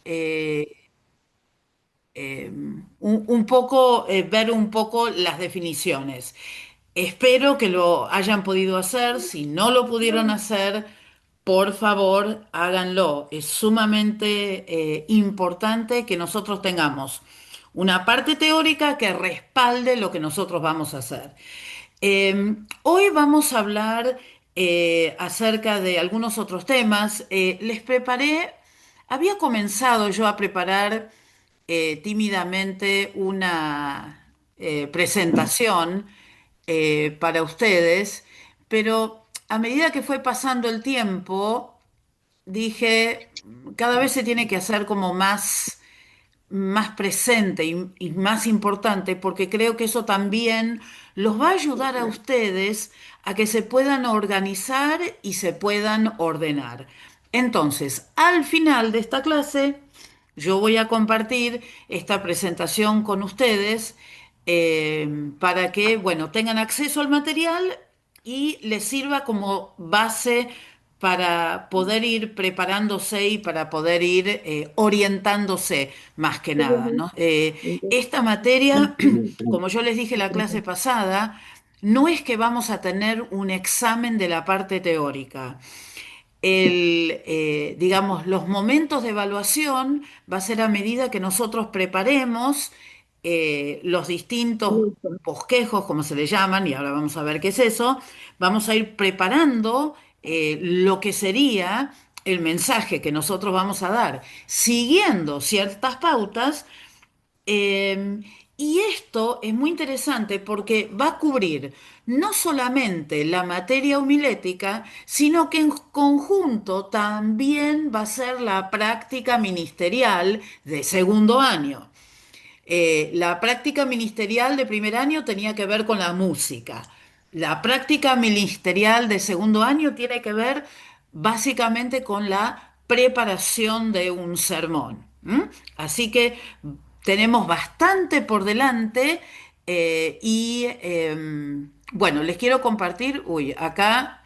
eh, un poco, ver un poco las definiciones. Espero que lo hayan podido hacer. Si no lo pudieron hacer, por favor, háganlo. Es sumamente importante que nosotros tengamos una parte teórica que respalde lo que nosotros vamos a hacer. Hoy vamos a hablar acerca de algunos otros temas. Les preparé, había comenzado yo a preparar tímidamente una presentación para ustedes, pero a medida que fue pasando el tiempo, dije, cada vez se tiene que hacer como más presente y más importante, porque creo que eso también los va a ayudar a ustedes a que se puedan organizar y se puedan ordenar. Entonces, al final de esta clase, yo voy a compartir esta presentación con ustedes para que, bueno, tengan acceso al material y les sirva como base para poder ir preparándose y para poder ir orientándose más que nada, ¿no? Esta materia, como yo les dije la clase pasada, no es que vamos a tener un examen de la parte teórica. Digamos, los momentos de evaluación va a ser a medida que nosotros preparemos los distintos bosquejos, como se le llaman, y ahora vamos a ver qué es eso, vamos a ir preparando lo que sería el mensaje que nosotros vamos a dar, siguiendo ciertas pautas eh, y esto es muy interesante porque va a cubrir no solamente la materia homilética, sino que en conjunto también va a ser la práctica ministerial de segundo año. La práctica ministerial de primer año tenía que ver con la música. La práctica ministerial de segundo año tiene que ver básicamente con la preparación de un sermón. ¿M? Así que tenemos bastante por delante bueno, les quiero compartir, acá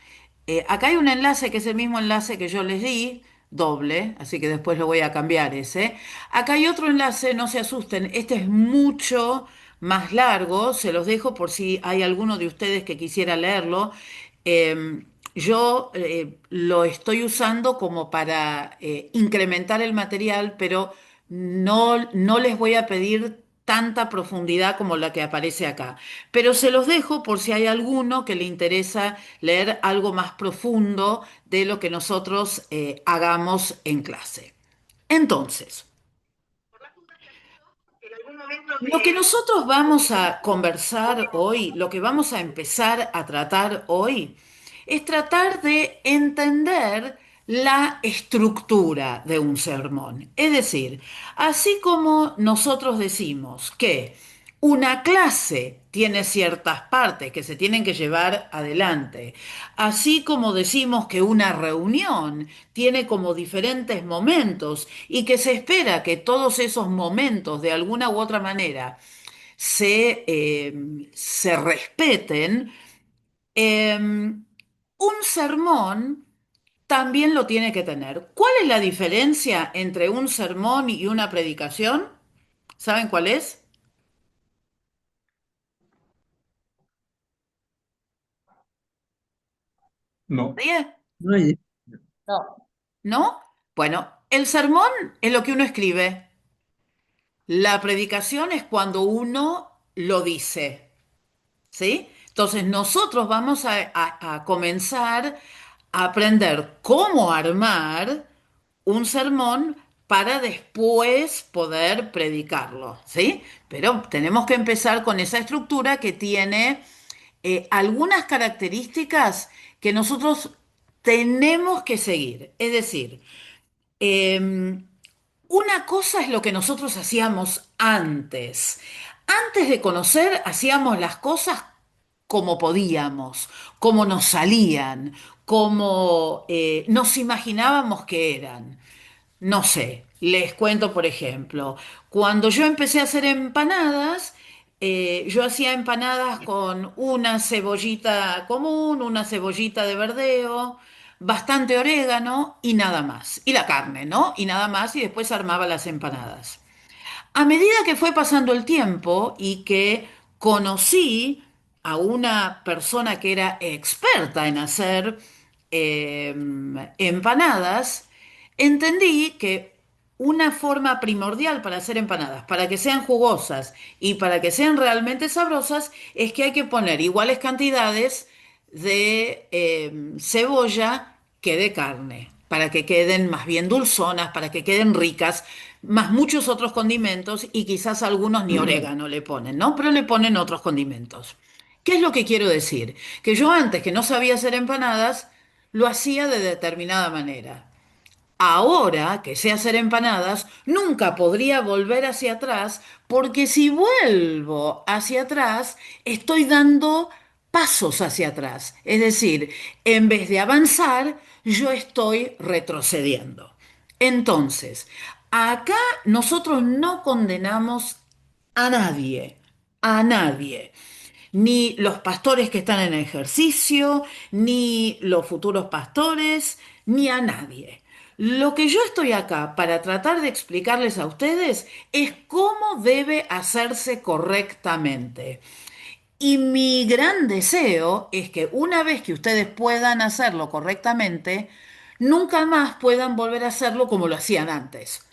hay un enlace que es el mismo enlace que yo les di, doble, así que después lo voy a cambiar ese. Acá hay otro enlace, no se asusten, este es mucho más largo, se los dejo por si hay alguno de ustedes que quisiera leerlo. Yo lo estoy usando como para incrementar el material, pero no les voy a pedir tanta profundidad como la que aparece acá. Pero se los dejo por si hay alguno que le interesa leer algo más profundo de lo que nosotros hagamos en clase. Entonces, lo que nosotros vamos a conversar hoy, lo que vamos a empezar a tratar hoy, es tratar de entender la estructura de un sermón. Es decir, así como nosotros decimos que una clase tiene ciertas partes que se tienen que llevar adelante, así como decimos que una reunión tiene como diferentes momentos y que se espera que todos esos momentos de alguna u otra manera se respeten, un sermón también lo tiene que tener. ¿Cuál es la diferencia entre un sermón y una predicación? ¿Saben cuál es? No. ¿Nadie? No hay- ¿No? Bueno, el sermón es lo que uno escribe. La predicación es cuando uno lo dice. ¿Sí? Entonces nosotros vamos a comenzar a aprender cómo armar un sermón para después poder predicarlo, ¿sí? Pero tenemos que empezar con esa estructura que tiene algunas características que nosotros tenemos que seguir. Es decir, una cosa es lo que nosotros hacíamos antes. Antes de conocer, hacíamos las cosas como podíamos, como nos salían, como nos imaginábamos que eran. No sé, les cuento por ejemplo, cuando yo empecé a hacer empanadas, yo hacía empanadas con una cebollita común, una cebollita de verdeo, bastante orégano y nada más. Y la carne, ¿no? Y nada más, y después armaba las empanadas. A medida que fue pasando el tiempo y que conocí a una persona que era experta en hacer eh, empanadas, entendí que una forma primordial para hacer empanadas, para que sean jugosas y para que sean realmente sabrosas, es que hay que poner iguales cantidades de cebolla que de carne, para que queden más bien dulzonas, para que queden ricas, más muchos otros condimentos y quizás algunos ni orégano le ponen, ¿no? Pero le ponen otros condimentos. ¿Qué es lo que quiero decir? Que yo antes que no sabía hacer empanadas, lo hacía de determinada manera. Ahora que sé hacer empanadas, nunca podría volver hacia atrás, porque si vuelvo hacia atrás, estoy dando pasos hacia atrás. Es decir, en vez de avanzar, yo estoy retrocediendo. Entonces, acá nosotros no condenamos a nadie, a nadie, ni los pastores que están en ejercicio, ni los futuros pastores, ni a nadie. Lo que yo estoy acá para tratar de explicarles a ustedes es cómo debe hacerse correctamente. Y mi gran deseo es que una vez que ustedes puedan hacerlo correctamente, nunca más puedan volver a hacerlo como lo hacían antes.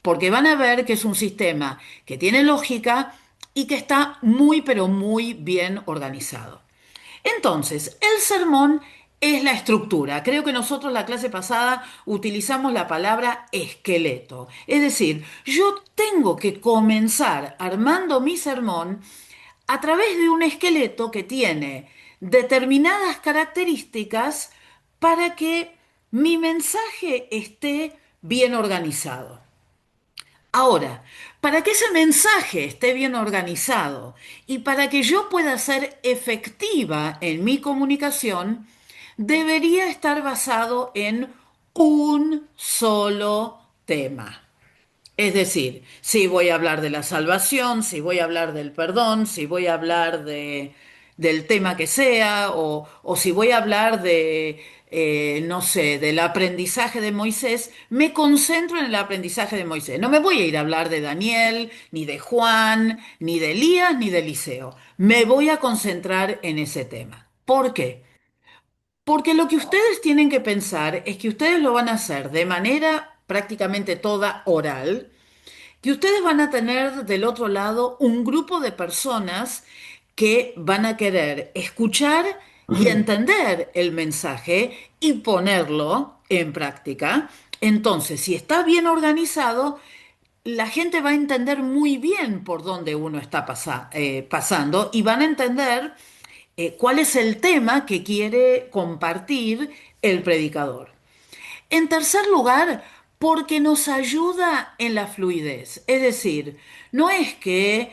Porque van a ver que es un sistema que tiene lógica y que está muy, pero muy bien organizado. Entonces, el sermón es la estructura. Creo que nosotros la clase pasada utilizamos la palabra esqueleto. Es decir, yo tengo que comenzar armando mi sermón a través de un esqueleto que tiene determinadas características para que mi mensaje esté bien organizado. Ahora, para que ese mensaje esté bien organizado y para que yo pueda ser efectiva en mi comunicación, debería estar basado en un solo tema. Es decir, si voy a hablar de la salvación, si voy a hablar del perdón, si voy a hablar del tema que sea, o si voy a hablar de, no sé, del aprendizaje de Moisés, me concentro en el aprendizaje de Moisés. No me voy a ir a hablar de Daniel, ni de Juan, ni de Elías, ni de Eliseo. Me voy a concentrar en ese tema. ¿Por qué? Porque lo que ustedes tienen que pensar es que ustedes lo van a hacer de manera prácticamente toda oral, que ustedes van a tener del otro lado un grupo de personas que van a querer escuchar y entender el mensaje y ponerlo en práctica. Entonces, si está bien organizado, la gente va a entender muy bien por dónde uno está pasando y van a entender cuál es el tema que quiere compartir el predicador. En tercer lugar, porque nos ayuda en la fluidez. Es decir, no es que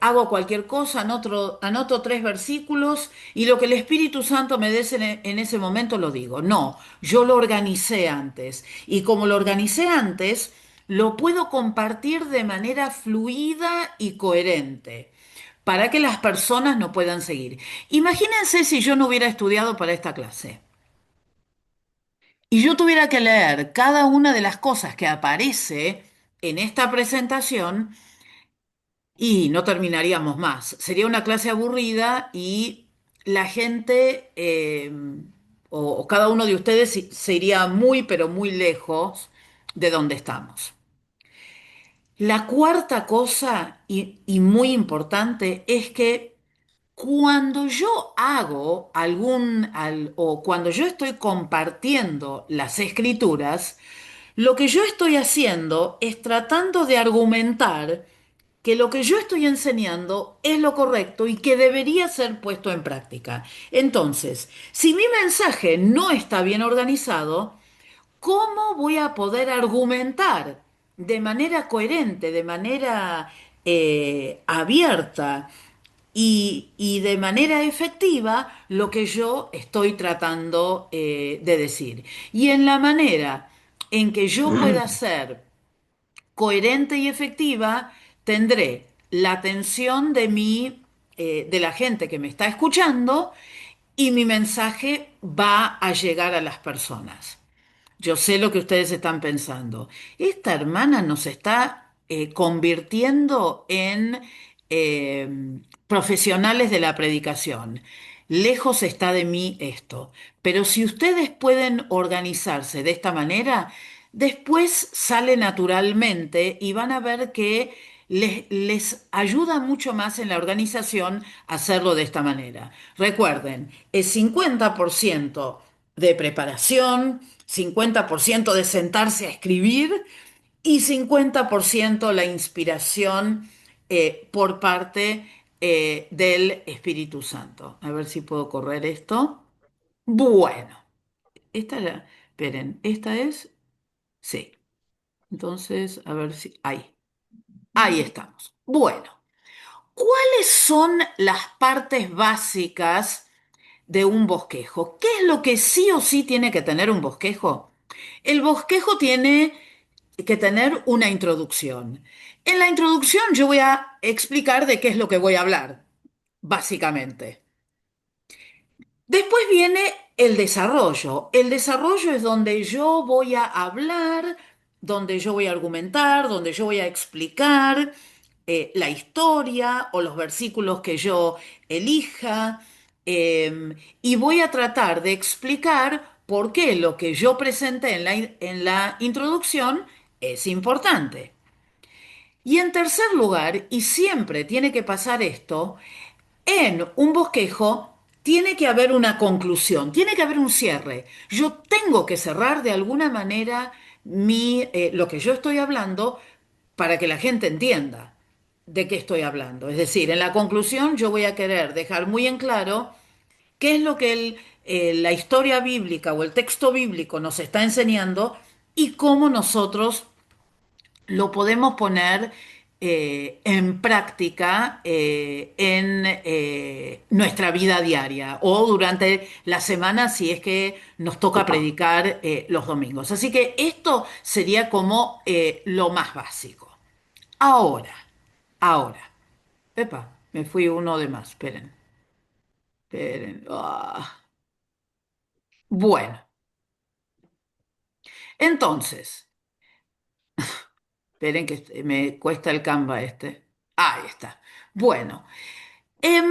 hago cualquier cosa, anoto 3 versículos y lo que el Espíritu Santo me dé en ese momento lo digo. No, yo lo organicé antes. Y como lo organicé antes, lo puedo compartir de manera fluida y coherente para que las personas no puedan seguir. Imagínense si yo no hubiera estudiado para esta clase y yo tuviera que leer cada una de las cosas que aparece en esta presentación y no terminaríamos más. Sería una clase aburrida y la gente o cada uno de ustedes se iría muy, pero muy lejos de donde estamos. La cuarta cosa y muy importante es que cuando yo hago o cuando yo estoy compartiendo las escrituras, lo que yo estoy haciendo es tratando de argumentar que lo que yo estoy enseñando es lo correcto y que debería ser puesto en práctica. Entonces, si mi mensaje no está bien organizado, ¿cómo voy a poder argumentar de manera coherente, de manera abierta y de manera efectiva lo que yo estoy tratando de decir? Y en la manera en que yo pueda ser coherente y efectiva, tendré la atención de la gente que me está escuchando y mi mensaje va a llegar a las personas. Yo sé lo que ustedes están pensando. Esta hermana nos está convirtiendo en profesionales de la predicación. Lejos está de mí esto. Pero si ustedes pueden organizarse de esta manera, después sale naturalmente y van a ver que les ayuda mucho más en la organización hacerlo de esta manera. Recuerden, es 50% de preparación, 50% de sentarse a escribir y 50% la inspiración por parte del Espíritu Santo. A ver si puedo correr esto. Bueno, esta ya, esperen, esta es, sí. Entonces, a ver si, ahí estamos. Bueno, ¿cuáles son las partes básicas de un bosquejo? ¿Qué es lo que sí o sí tiene que tener un bosquejo? El bosquejo tiene que tener una introducción. En la introducción yo voy a explicar de qué es lo que voy a hablar, básicamente. Después viene el desarrollo. El desarrollo es donde yo voy a hablar, donde yo voy a argumentar, donde yo voy a explicar la historia o los versículos que yo elija, y voy a tratar de explicar por qué lo que yo presenté en la introducción es importante. Y en tercer lugar, y siempre tiene que pasar esto, en un bosquejo tiene que haber una conclusión, tiene que haber un cierre. Yo tengo que cerrar de alguna manera lo que yo estoy hablando para que la gente entienda de qué estoy hablando. Es decir, en la conclusión yo voy a querer dejar muy en claro qué es lo que la historia bíblica o el texto bíblico nos está enseñando y cómo nosotros lo podemos poner en práctica en nuestra vida diaria o durante la semana si es que nos toca predicar los domingos. Así que esto sería como lo más básico. Ahora, ahora, epa, me fui uno de más, esperen, esperen. Bueno, entonces, esperen que me cuesta el Canva este. Ahí está. Bueno. em,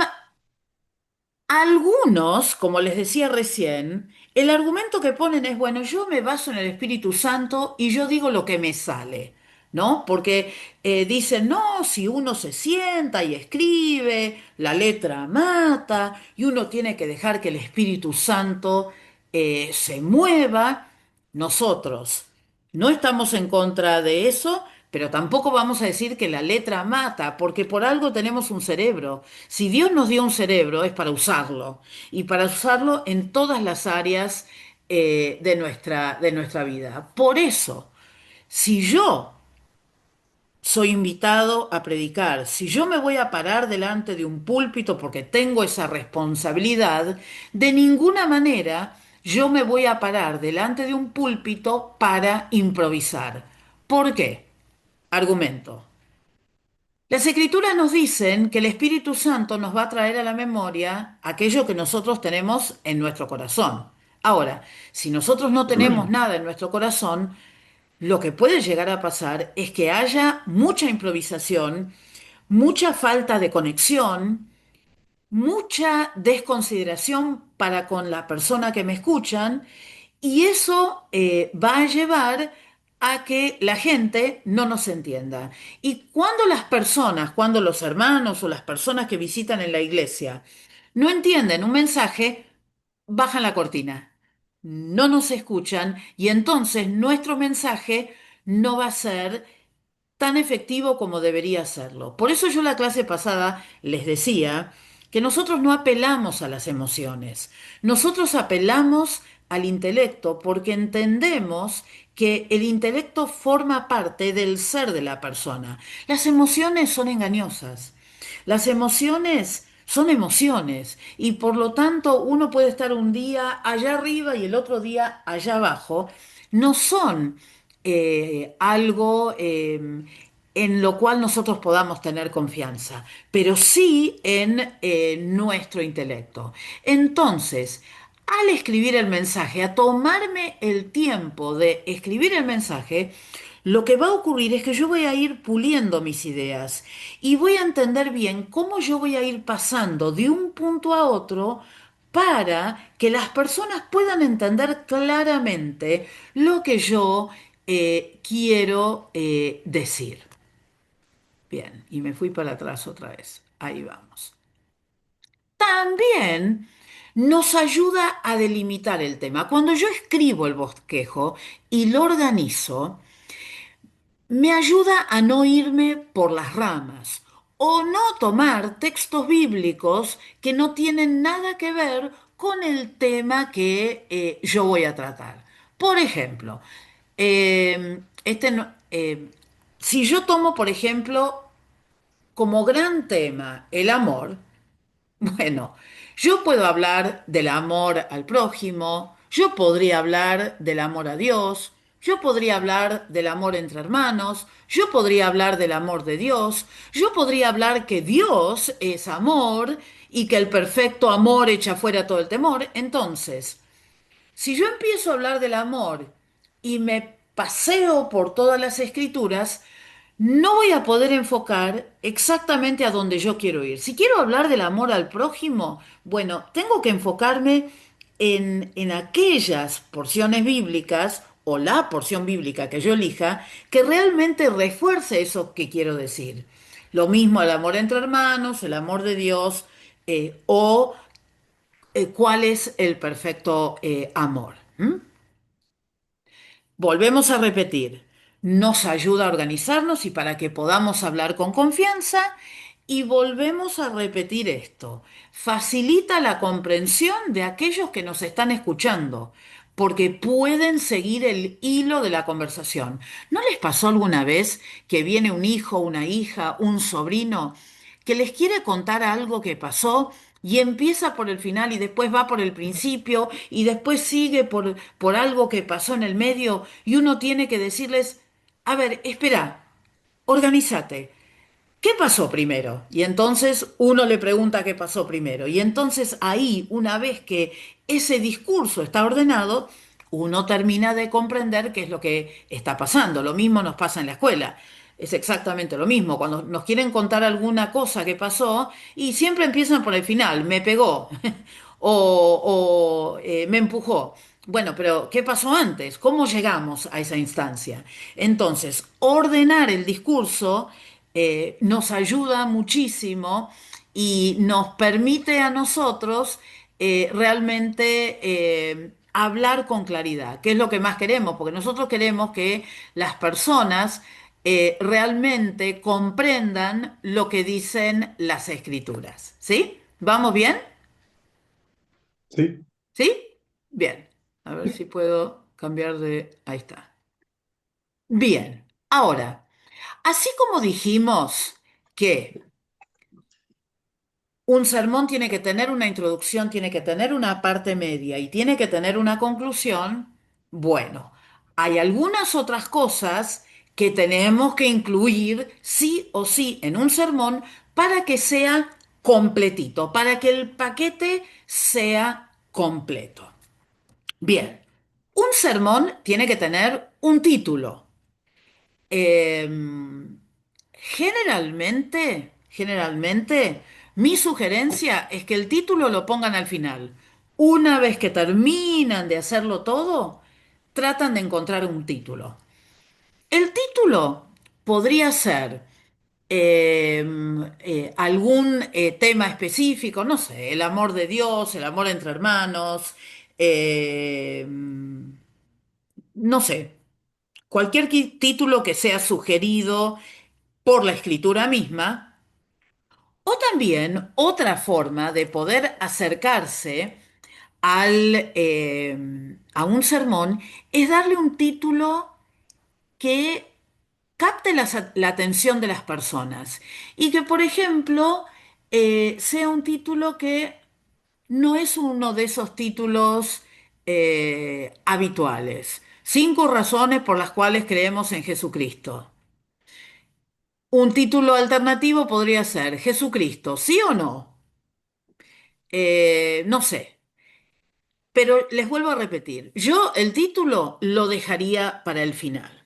Algunos, como les decía recién, el argumento que ponen es, bueno, yo me baso en el Espíritu Santo y yo digo lo que me sale, ¿no? Porque dicen, no, si uno se sienta y escribe, la letra mata y uno tiene que dejar que el Espíritu Santo se mueva. Nosotros no estamos en contra de eso, pero tampoco vamos a decir que la letra mata, porque por algo tenemos un cerebro. Si Dios nos dio un cerebro es para usarlo y para usarlo en todas las áreas de nuestra vida. Por eso, si yo soy invitado a predicar, si yo me voy a parar delante de un púlpito porque tengo esa responsabilidad, de ninguna manera yo me voy a parar delante de un púlpito para improvisar. ¿Por qué? Argumento. Las escrituras nos dicen que el Espíritu Santo nos va a traer a la memoria aquello que nosotros tenemos en nuestro corazón. Ahora, si nosotros no tenemos nada en nuestro corazón, lo que puede llegar a pasar es que haya mucha improvisación, mucha falta de conexión, mucha desconsideración para con la persona que me escuchan y eso va a llevar a que la gente no nos entienda. Y cuando las personas, cuando los hermanos o las personas que visitan en la iglesia no entienden un mensaje, bajan la cortina, no nos escuchan y entonces nuestro mensaje no va a ser tan efectivo como debería serlo. Por eso yo la clase pasada les decía que nosotros no apelamos a las emociones, nosotros apelamos al intelecto porque entendemos que el intelecto forma parte del ser de la persona. Las emociones son engañosas. Las emociones son emociones y por lo tanto uno puede estar un día allá arriba y el otro día allá abajo. No son algo en lo cual nosotros podamos tener confianza, pero sí en nuestro intelecto. Entonces, al escribir el mensaje, a tomarme el tiempo de escribir el mensaje, lo que va a ocurrir es que yo voy a ir puliendo mis ideas y voy a entender bien cómo yo voy a ir pasando de un punto a otro para que las personas puedan entender claramente lo que yo quiero decir. Bien, y me fui para atrás otra vez. Ahí vamos. También nos ayuda a delimitar el tema. Cuando yo escribo el bosquejo y lo organizo, me ayuda a no irme por las ramas o no tomar textos bíblicos que no tienen nada que ver con el tema que yo voy a tratar. Por ejemplo, si yo tomo, por ejemplo, como gran tema el amor, bueno, yo puedo hablar del amor al prójimo, yo podría hablar del amor a Dios, yo podría hablar del amor entre hermanos, yo podría hablar del amor de Dios, yo podría hablar que Dios es amor y que el perfecto amor echa fuera todo el temor. Entonces, si yo empiezo a hablar del amor y me paseo por todas las escrituras, no voy a poder enfocar exactamente a donde yo quiero ir. Si quiero hablar del amor al prójimo, bueno, tengo que enfocarme en aquellas porciones bíblicas o la porción bíblica que yo elija que realmente refuerce eso que quiero decir. Lo mismo el amor entre hermanos, el amor de Dios o cuál es el perfecto amor. ¿M? Volvemos a repetir, nos ayuda a organizarnos y para que podamos hablar con confianza. Y volvemos a repetir esto, facilita la comprensión de aquellos que nos están escuchando, porque pueden seguir el hilo de la conversación. ¿No les pasó alguna vez que viene un hijo, una hija, un sobrino que les quiere contar algo que pasó y empieza por el final y después va por el principio y después sigue por algo que pasó en el medio y uno tiene que decirles, a ver, espera, organízate. ¿Qué pasó primero? Y entonces uno le pregunta qué pasó primero. Y entonces ahí, una vez que ese discurso está ordenado, uno termina de comprender qué es lo que está pasando. Lo mismo nos pasa en la escuela. Es exactamente lo mismo. Cuando nos quieren contar alguna cosa que pasó y siempre empiezan por el final, me pegó o me empujó. Bueno, pero ¿qué pasó antes? ¿Cómo llegamos a esa instancia? Entonces, ordenar el discurso nos ayuda muchísimo y nos permite a nosotros realmente hablar con claridad, que es lo que más queremos, porque nosotros queremos que las personas realmente comprendan lo que dicen las escrituras. ¿Sí? ¿Vamos bien? Sí, ¿Sí? Bien. A ver si puedo cambiar de... Ahí está. Bien. Ahora, así como dijimos que un sermón tiene que tener una introducción, tiene que tener una parte media y tiene que tener una conclusión. Bueno, hay algunas otras cosas que tenemos que incluir sí o sí en un sermón para que sea completito, para que el paquete sea completo. Bien, un sermón tiene que tener un título. Eh, generalmente, mi sugerencia es que el título lo pongan al final. Una vez que terminan de hacerlo todo, tratan de encontrar un título. El título podría ser algún tema específico, no sé, el amor de Dios, el amor entre hermanos, eh, no sé, cualquier título que sea sugerido por la escritura misma, o también otra forma de poder acercarse a un sermón es darle un título que capte la atención de las personas y que, por ejemplo, sea un título que no es uno de esos títulos habituales. 5 razones por las cuales creemos en Jesucristo. Un título alternativo podría ser Jesucristo, ¿sí o no? No sé. Pero les vuelvo a repetir, yo el título lo dejaría para el final.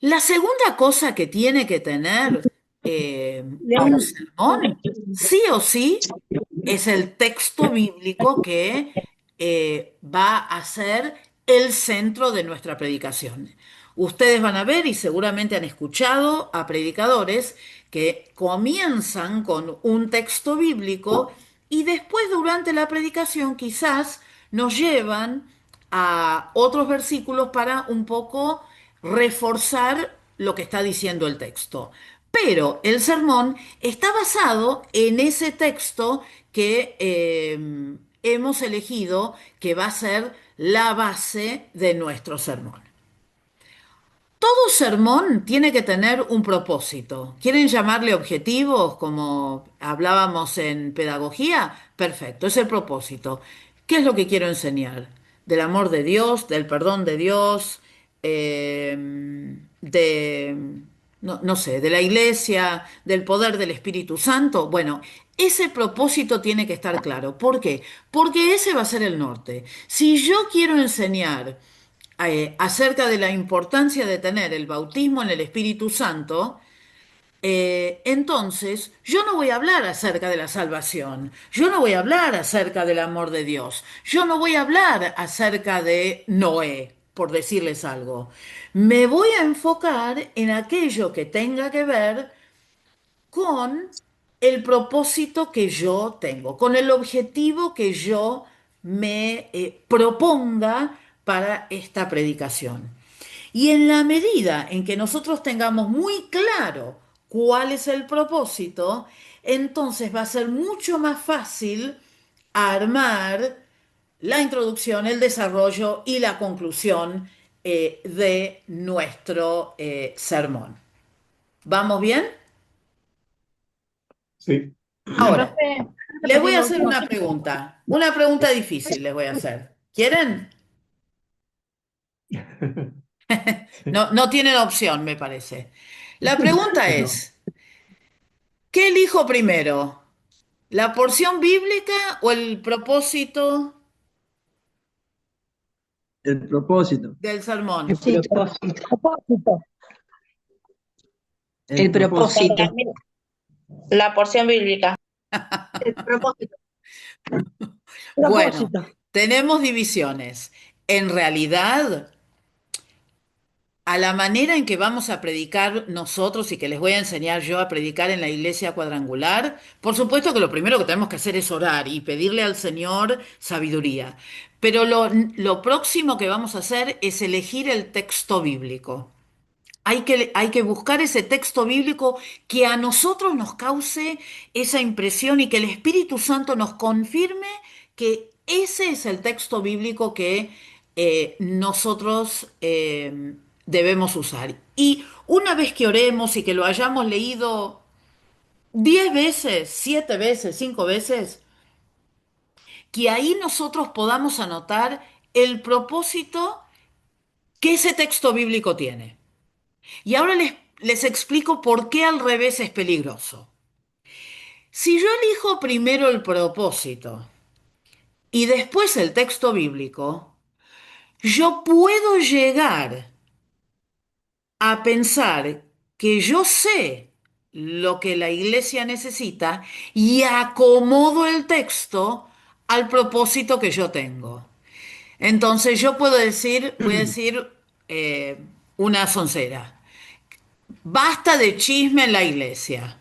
La segunda cosa que tiene que tener un sermón, sí o sí, es el texto bíblico que va a ser el centro de nuestra predicación. Ustedes van a ver y seguramente han escuchado a predicadores que comienzan con un texto bíblico y después durante la predicación quizás nos llevan a otros versículos para un poco reforzar lo que está diciendo el texto. Pero el sermón está basado en ese texto que hemos elegido que va a ser la base de nuestro sermón. Todo sermón tiene que tener un propósito. ¿Quieren llamarle objetivos como hablábamos en pedagogía? Perfecto, es el propósito. ¿Qué es lo que quiero enseñar? Del amor de Dios, del perdón de Dios, de, no sé, de la iglesia, del poder del Espíritu Santo. Bueno, ese propósito tiene que estar claro. ¿Por qué? Porque ese va a ser el norte. Si yo quiero enseñar acerca de la importancia de tener el bautismo en el Espíritu Santo, entonces yo no voy a hablar acerca de la salvación, yo no voy a hablar acerca del amor de Dios, yo no voy a hablar acerca de Noé, por decirles algo. Me voy a enfocar en aquello que tenga que ver con el propósito que yo tengo, con el objetivo que yo me proponga para esta predicación. Y en la medida en que nosotros tengamos muy claro cuál es el propósito, entonces va a ser mucho más fácil armar la introducción, el desarrollo y la conclusión de nuestro sermón. ¿Vamos bien? Sí. Ahora, Profe, les voy repetir a lo hacer último. una pregunta difícil les voy a hacer. ¿Quieren? Sí. No, no tienen opción, me parece. La pregunta No. es, ¿qué elijo primero? ¿La porción bíblica o el propósito El propósito, del El sermón? propósito. Propósito. el El propósito. propósito. La porción bíblica. El propósito. Bueno, Propósito. tenemos divisiones. En realidad, a la manera en que vamos a predicar nosotros y que les voy a enseñar yo a predicar en la iglesia cuadrangular, por supuesto que lo primero que tenemos que hacer es orar y pedirle al Señor sabiduría. Pero lo próximo que vamos a hacer es elegir el texto bíblico. Hay que buscar ese texto bíblico que a nosotros nos cause esa impresión y que el Espíritu Santo nos confirme que ese es el texto bíblico que nosotros debemos usar. Y una vez que oremos y que lo hayamos leído 10 veces, 7 veces, 5 veces, que ahí nosotros podamos anotar el propósito que ese texto bíblico tiene. Y ahora les explico por qué al revés es peligroso. Si yo elijo primero el propósito y después el texto bíblico, yo puedo llegar a pensar que yo sé lo que la iglesia necesita y acomodo el texto al propósito que yo tengo. Entonces yo puedo decir, voy a decir una soncera, basta de chisme en la iglesia.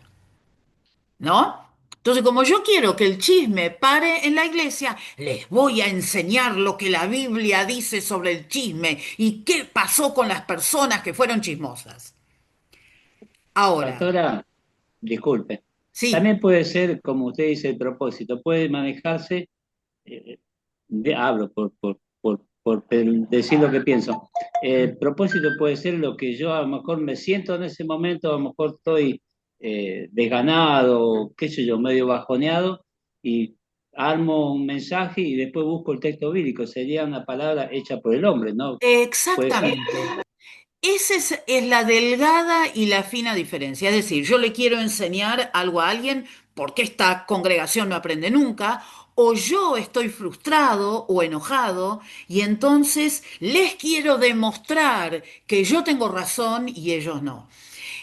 ¿No? Entonces, como yo quiero que el chisme pare en la iglesia, les voy a enseñar lo que la Biblia dice sobre el chisme y qué pasó con las personas que fueron chismosas. Ahora, Pastora, disculpe. sí, También puede ser, como usted dice, el propósito. Puede manejarse, hablo por decir lo que pienso. El propósito puede ser lo que yo a lo mejor me siento en ese momento, a lo mejor estoy desganado, qué sé yo, medio bajoneado, y armo un mensaje y después busco el texto bíblico. Sería una palabra hecha por el hombre, ¿no? Puede ser. exactamente. Esa es la delgada y la fina diferencia. Es decir, yo le quiero enseñar algo a alguien, porque esta congregación no aprende nunca, o yo estoy frustrado o enojado y entonces les quiero demostrar que yo tengo razón y ellos no.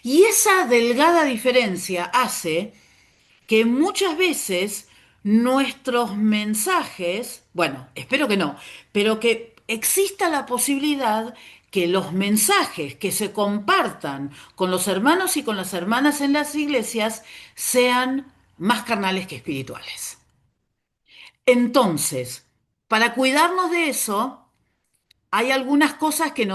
Y esa delgada diferencia hace que muchas veces nuestros mensajes, bueno, espero que no, pero que exista la posibilidad que los mensajes que se compartan con los hermanos y con las hermanas en las iglesias sean más carnales que espirituales. Entonces, para cuidarnos de eso, hay algunas cosas que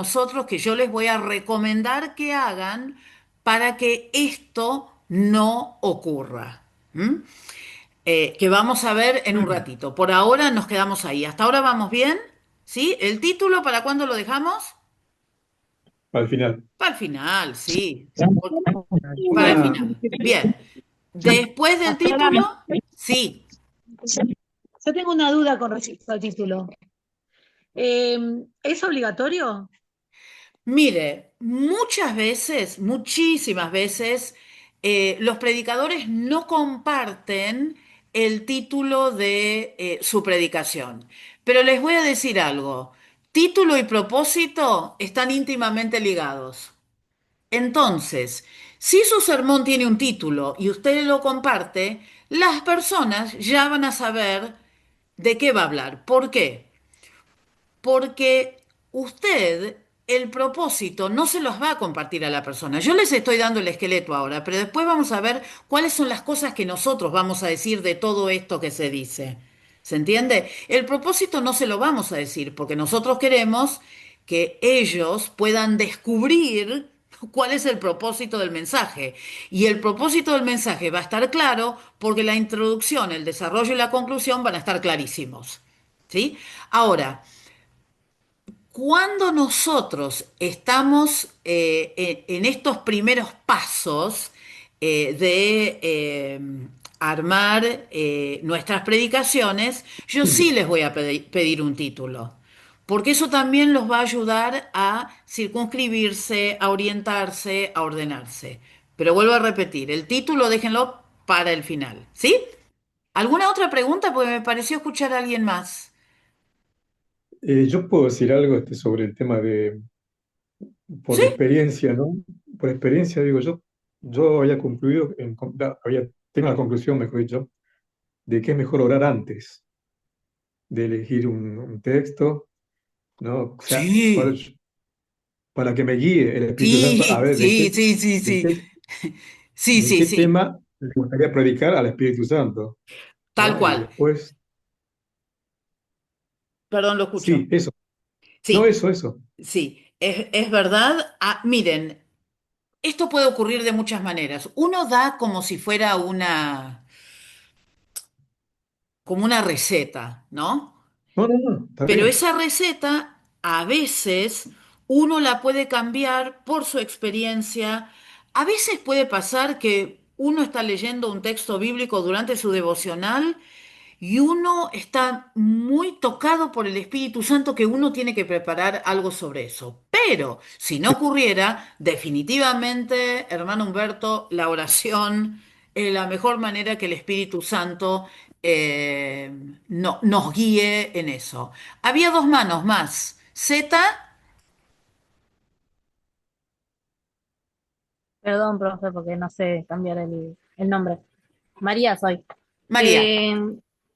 yo les voy a recomendar que hagan para que esto no ocurra. ¿Mm? Que vamos a ver en un ratito. Por ahora nos quedamos ahí. ¿Hasta ahora vamos bien? ¿Sí? ¿El título para cuándo lo dejamos? Al final. Para el final, sí. Para el Una, final. Bien. Después del título, sí. Yo tengo una duda con respecto al título. ¿Es obligatorio? Mire, muchas veces, muchísimas veces, los predicadores no comparten el título de su predicación. Pero les voy a decir algo. Título y propósito están íntimamente ligados. Entonces, si su sermón tiene un título y usted lo comparte, las personas ya van a saber de qué va a hablar. ¿Por qué? Porque usted, el propósito, no se los va a compartir a la persona. Yo les estoy dando el esqueleto ahora, pero después vamos a ver cuáles son las cosas que nosotros vamos a decir de todo esto que se dice. ¿Se entiende? El propósito no se lo vamos a decir, porque nosotros queremos que ellos puedan descubrir cuál es el propósito del mensaje. Y el propósito del mensaje va a estar claro porque la introducción, el desarrollo y la conclusión van a estar clarísimos. ¿Sí? Ahora, cuando nosotros estamos en estos primeros pasos de armar nuestras predicaciones, yo sí les voy a pedir un título, porque eso también los va a ayudar a circunscribirse, a orientarse, a ordenarse. Pero vuelvo a repetir, el título déjenlo para el final, ¿sí? ¿Alguna otra pregunta? Porque me pareció escuchar a alguien más. yo puedo decir algo sobre el tema por ¿Sí? experiencia, ¿no? Por experiencia, digo, yo había concluido, tengo la conclusión, mejor dicho, de que es mejor orar antes de elegir un texto, ¿no? O sea, Sí. para que me guíe el Espíritu Santo a Sí, ver sí, sí, sí, de sí. qué, Sí, de sí, qué sí. tema le gustaría predicar al Espíritu Santo, Tal ¿no? Y cual. después, Perdón, lo escucho. sí, eso, no Sí, eso. sí. Es verdad. Ah, miren, esto puede ocurrir de muchas maneras. Uno da como si fuera como una receta, ¿no? No, está Pero bien. esa receta a veces uno la puede cambiar por su experiencia. A veces puede pasar que uno está leyendo un texto bíblico durante su devocional y uno está muy tocado por el Espíritu Santo que uno tiene que preparar algo sobre eso. Pero si no ocurriera, definitivamente, hermano Humberto, la oración es la mejor manera que el Espíritu Santo eh, nos guíe en eso. Había dos manos más. Z, Perdón, profe, porque no sé cambiar el nombre. María soy. María. Eh,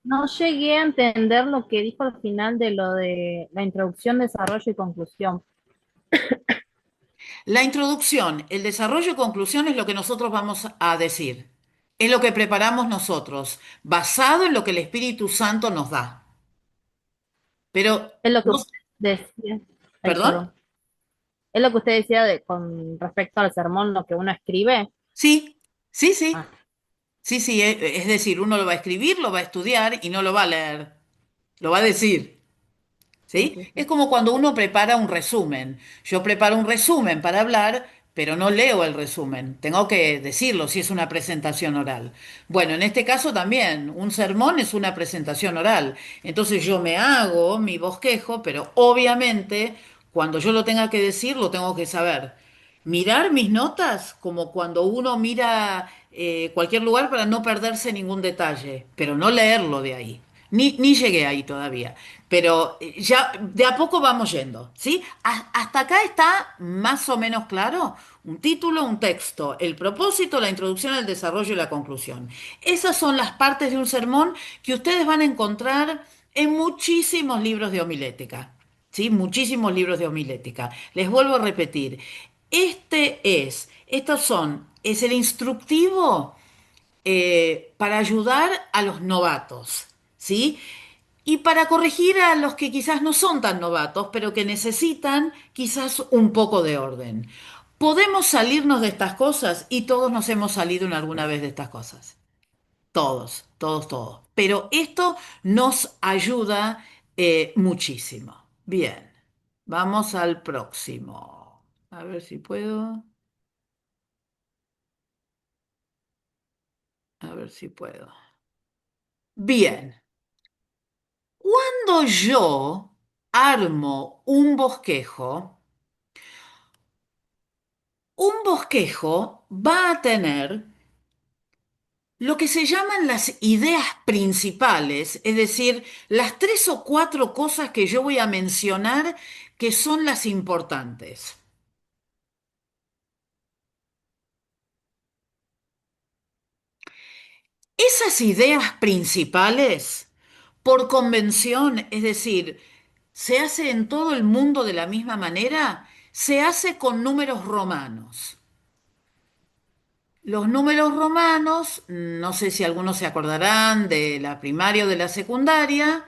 no llegué a entender lo que dijo al final de lo de la introducción, desarrollo y conclusión. La introducción, el desarrollo y conclusión es lo que nosotros vamos a decir. Es lo que preparamos nosotros, basado en lo que el Espíritu Santo nos da. Pero, Es lo que no- usted decía. Ay, ¿perdón? perdón. Es lo que usted decía con respecto al sermón, lo que uno escribe. Sí, sí, Ah, sí. Sí, sí, es decir, uno lo va a escribir, lo va a estudiar y no lo va a leer, lo va a decir. sí, ¿Sí? sí, Es sí. como cuando uno prepara un resumen. Yo preparo un resumen para hablar, pero no leo el resumen. Tengo que decirlo si es una presentación oral. Bueno, en este caso también, un sermón es una presentación oral. Entonces yo me hago mi bosquejo, pero obviamente cuando yo lo tenga que decir, lo tengo que saber. mirar mis notas como cuando uno mira cualquier lugar para no perderse ningún detalle, pero no leerlo de ahí. Ni llegué ahí todavía, pero ya de a poco vamos yendo, ¿sí? Hasta acá está más o menos claro. Un título, un texto, el propósito, la introducción, el desarrollo y la conclusión. Esas son las partes de un sermón que ustedes van a encontrar en muchísimos libros de homilética. ¿Sí? Muchísimos libros de homilética. Les vuelvo a repetir, es el instructivo para ayudar a los novatos, ¿sí? Y para corregir a los que quizás no son tan novatos, pero que necesitan quizás un poco de orden. Podemos salirnos de estas cosas y todos nos hemos salido en alguna vez de estas cosas. Todos, todos, todos. Pero esto nos ayuda muchísimo. Bien, vamos al próximo. A ver si puedo. A ver si puedo. Bien, cuando yo armo un bosquejo va a tener lo que se llaman las ideas principales, es decir, las 3 o 4 cosas que yo voy a mencionar que son las importantes. Esas ideas principales, por convención, es decir, se hace en todo el mundo de la misma manera, se hace con números romanos. Los números romanos, no sé si algunos se acordarán de la primaria o de la secundaria,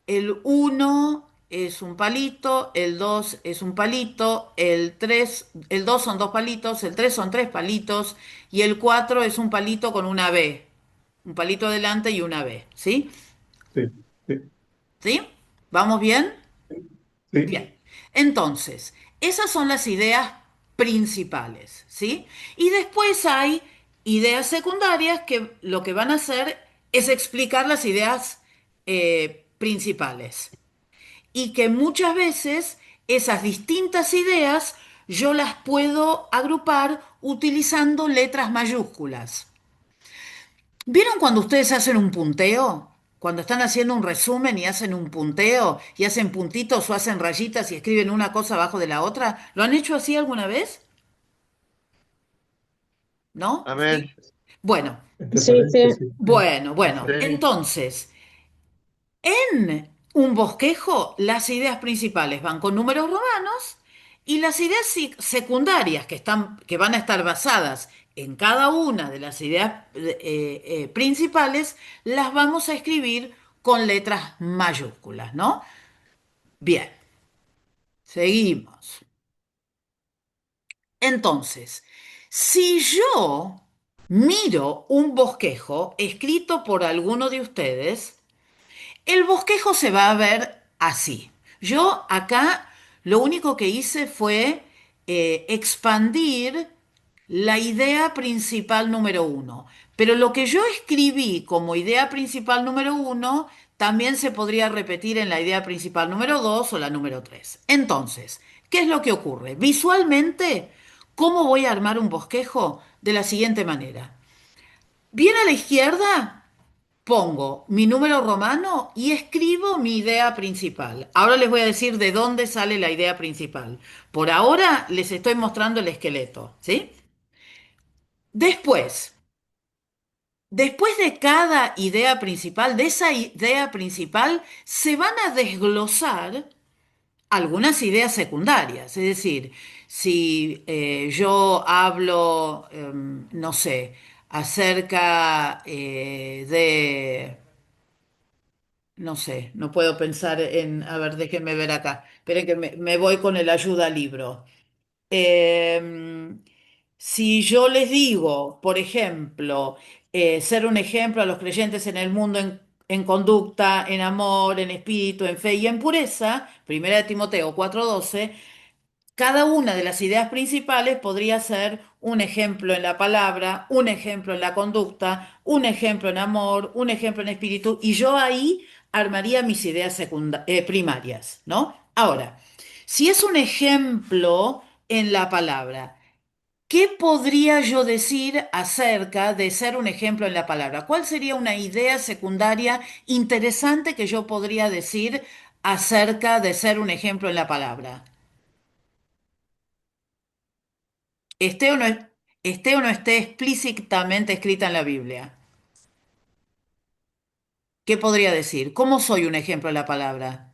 el uno es un palito, el 2 es un palito, el 2 son 2 palitos, el 3 son 3 palitos y el 4 es un palito con una B, un palito adelante y una B, ¿sí? Sí, sí, ¿Sí? ¿Vamos bien? sí, Bien. Entonces, esas son las ideas principales, ¿sí? Y después hay ideas secundarias que lo que van a hacer es explicar las ideas principales. Y que muchas veces esas distintas ideas yo las puedo agrupar utilizando letras mayúsculas. ¿Vieron cuando ustedes hacen un punteo? Cuando están haciendo un resumen y hacen un punteo y hacen puntitos o hacen rayitas y escriben una cosa abajo de la otra. ¿Lo han hecho así alguna vez? ¿No? Amén. ¿Sí? Bueno, entre Sí, sí. paréntesis, sí, bueno. Sí. Entonces, en un bosquejo, las ideas principales van con números romanos y las ideas secundarias que van a estar basadas en cada una de las ideas principales, las vamos a escribir con letras mayúsculas, ¿no? Bien, seguimos. Entonces, si yo miro un bosquejo escrito por alguno de ustedes, el bosquejo se va a ver así. Yo acá lo único que hice fue expandir la idea principal número uno. Pero lo que yo escribí como idea principal número uno también se podría repetir en la idea principal número dos o la número tres. Entonces, ¿qué es lo que ocurre? Visualmente, ¿cómo voy a armar un bosquejo? De la siguiente manera. Bien a la izquierda pongo mi número romano y escribo mi idea principal. Ahora les voy a decir de dónde sale la idea principal. Por ahora les estoy mostrando el esqueleto, ¿sí? Después, después de cada idea principal, de esa idea principal, se van a desglosar algunas ideas secundarias. Es decir, si yo hablo, no sé, acerca de no sé, no puedo pensar en, a ver, déjenme ver acá. Esperen que me voy con el ayuda libro. Eh, si yo les digo, por ejemplo, ser un ejemplo a los creyentes en el mundo en conducta, en amor, en espíritu, en fe y en pureza, Primera de Timoteo 4:12, cada una de las ideas principales podría ser un ejemplo en la palabra, un ejemplo en la conducta, un ejemplo en amor, un ejemplo en espíritu, y yo ahí armaría mis ideas primarias, ¿no? Ahora, si es un ejemplo en la palabra. ¿Qué podría yo decir acerca de ser un ejemplo en la palabra? ¿Cuál sería una idea secundaria interesante que yo podría decir acerca de ser un ejemplo en la palabra? Esté o no, esté o no esté explícitamente escrita en la Biblia. ¿Qué podría decir? ¿Cómo soy un ejemplo en la palabra?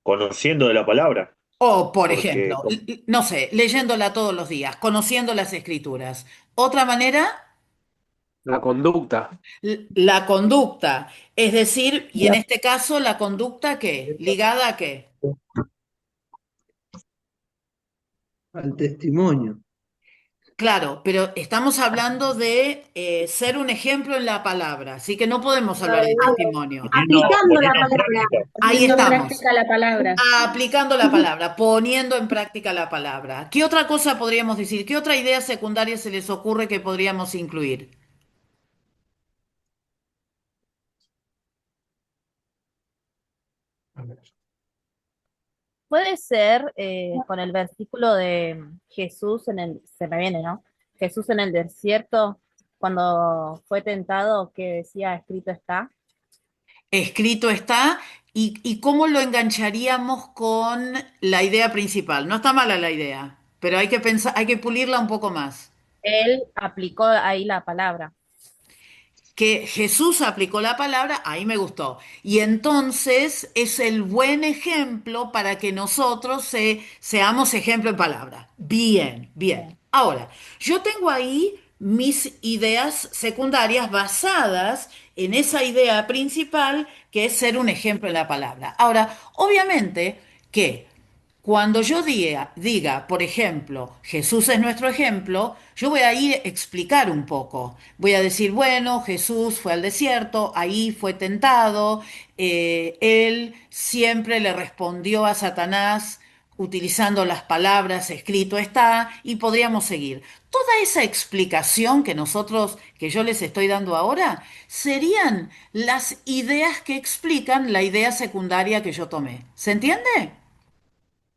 Conociendo de la palabra, O, por porque ejemplo, no sé, leyéndola todos los días, conociendo las escrituras. Otra manera, La conducta. la conducta. Es decir, y en este caso, ¿la conducta qué? ¿Ligada a qué? al testimonio. Claro, pero estamos hablando de ser un ejemplo en la palabra, así que no podemos hablar de testimonio. Aplicando la poniendo en palabra, práctica. Ahí poniendo en estamos, práctica la palabra. aplicando la palabra, poniendo en práctica la palabra. ¿Qué otra cosa podríamos decir? ¿Qué otra idea secundaria se les ocurre que podríamos incluir? A ver. Puede ser con el versículo de Jesús se me viene, ¿no? Jesús en el desierto, cuando fue tentado, que decía, escrito está. Escrito está, y cómo lo engancharíamos con la idea principal. No está mala la idea, pero hay que pensar, hay que pulirla un poco más. Él aplicó ahí la palabra. Que Jesús aplicó la palabra, ahí me gustó. Y entonces es el buen ejemplo para que nosotros seamos ejemplo en palabra. Bien, bien. Ahora, yo tengo ahí mis ideas secundarias basadas en esa idea principal que es ser un ejemplo en la palabra. Ahora, obviamente que cuando yo diga, por ejemplo, Jesús es nuestro ejemplo, yo voy a ir a explicar un poco. Voy a decir, bueno, Jesús fue al desierto, ahí fue tentado, él siempre le respondió a Satanás utilizando las palabras escrito está, y podríamos seguir. Toda esa explicación que yo les estoy dando ahora, serían las ideas que explican la idea secundaria que yo tomé. ¿Se entiende?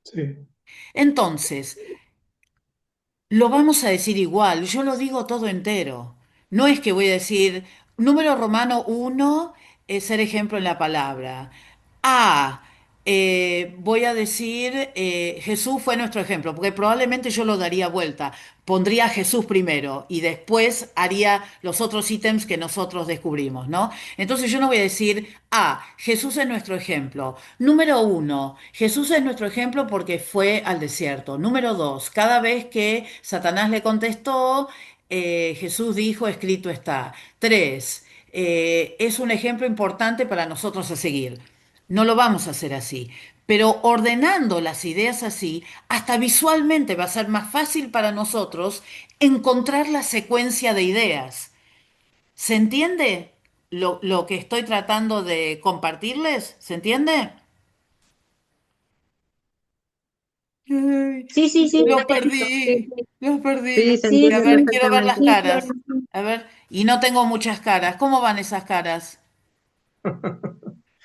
Sí, Entonces, lo vamos a decir igual, yo lo digo todo entero. No es que voy a decir, número romano uno es ser ejemplo en la palabra. Ah, voy a decir, Jesús fue nuestro ejemplo, porque probablemente yo lo daría vuelta. Pondría a Jesús primero y después haría los otros ítems que nosotros descubrimos, ¿no? Entonces yo no voy a decir, Jesús es nuestro ejemplo. Número uno, Jesús es nuestro ejemplo porque fue al desierto. Número dos, cada vez que Satanás le contestó, Jesús dijo, escrito está. Tres, es un ejemplo importante para nosotros a seguir. No lo vamos a hacer así. Pero ordenando las ideas así, hasta visualmente va a ser más fácil para nosotros encontrar la secuencia de ideas. ¿Se entiende lo que estoy tratando de compartirles? ¿Se entiende? Ay, Sí, sí, sí, los perfecto. Sí, perdí, los perdí, sí, los se perdí. sí, A entiende ver, sí, quiero ver las perfectamente. sí, caras. Flor. A ver, y no tengo muchas caras. ¿Cómo van esas caras?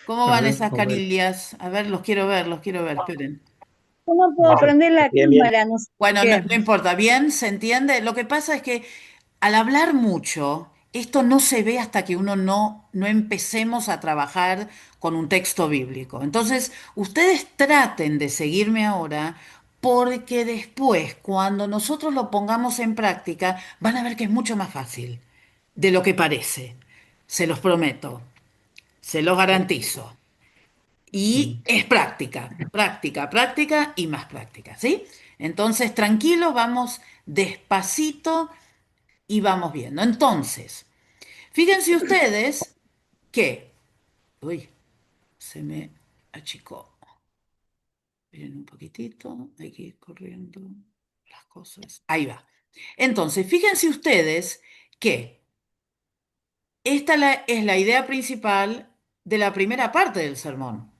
¿Cómo a van ver, esas vamos a ver. carillas? A ver, los quiero ver, esperen. Yo no puedo prender la Bien, bien. cámara, no sé por Bueno, no, qué. no importa, bien, ¿se entiende? Lo que pasa es que al hablar mucho, esto no se ve hasta que uno no empecemos a trabajar con un texto bíblico. Entonces, ustedes traten de seguirme ahora porque después, cuando nosotros lo pongamos en práctica, van a ver que es mucho más fácil de lo que parece. Se los prometo, se los garantizo. Y Mm. es práctica, práctica, práctica y más práctica, ¿sí? Entonces, tranquilo, vamos despacito y vamos viendo. Entonces, fíjense ustedes que, uy, se me achicó. Miren un poquitito, hay que ir corriendo las cosas. Ahí va. Entonces, fíjense ustedes que es la idea principal de la primera parte del sermón.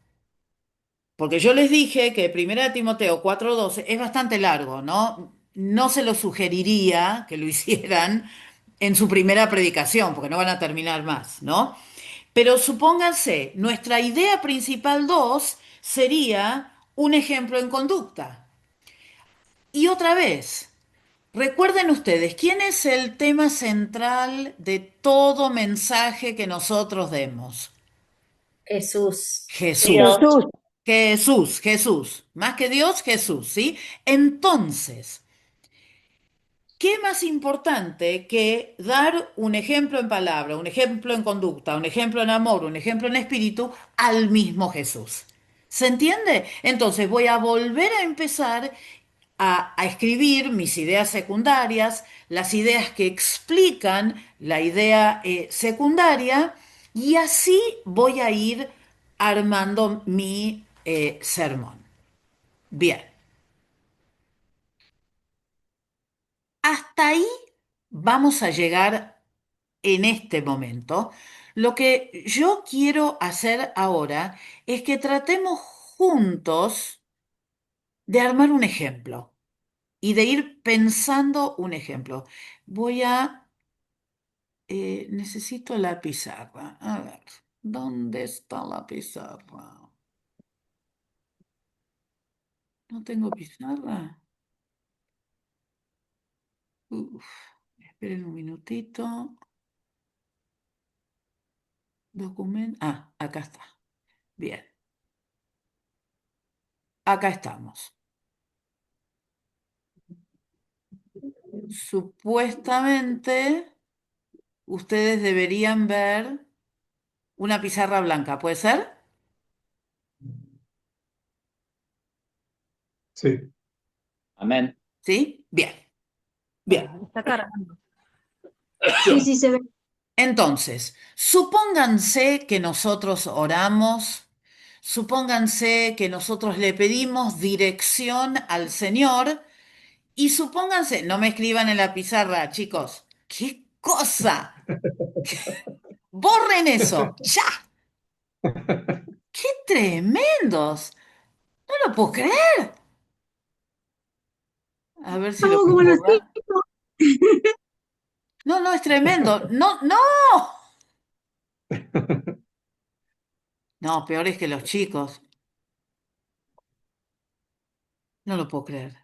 Porque yo les dije que 1 Timoteo 4:12 es bastante largo, ¿no? No se lo sugeriría que lo hicieran en su primera predicación, porque no van a terminar más, ¿no? Pero supónganse, nuestra idea principal 2 sería un ejemplo en conducta. Y otra vez, recuerden ustedes, ¿quién es el tema central de todo mensaje que nosotros demos? Jesús. Jesús. Dios. Jesús, Jesús, Jesús. Más que Dios, Jesús, ¿sí? Entonces, ¿qué más importante que dar un ejemplo en palabra, un ejemplo en conducta, un ejemplo en amor, un ejemplo en espíritu al mismo Jesús? ¿Se entiende? Entonces voy a volver a empezar a escribir mis ideas secundarias, las ideas que explican la idea secundaria, y así voy a ir armando mi sermón. Bien, hasta ahí vamos a llegar en este momento. Lo que yo quiero hacer ahora es que tratemos juntos de armar un ejemplo y de ir pensando un ejemplo. Voy a necesito la pizarra. A ver, ¿dónde está la pizarra? ¿No tengo pizarra? Uf, esperen un minutito. Documento. Ah, acá está. Bien, acá estamos. Supuestamente ustedes deberían ver una pizarra blanca, ¿puede ser? Sí. Amén. ¿Sí? Bien, bien. Está cargando. sí, sí se ve. Entonces, supónganse que nosotros oramos, supónganse que nosotros le pedimos dirección al Señor y supónganse, no me escriban en la pizarra, chicos, ¿qué cosa? Borren eso, ya, qué tremendos, no lo puedo creer. A ver si lo Vamos puedo como los borrar. chicos. No, no, es tremendo. No, no. No, peor es que los chicos. No lo puedo creer.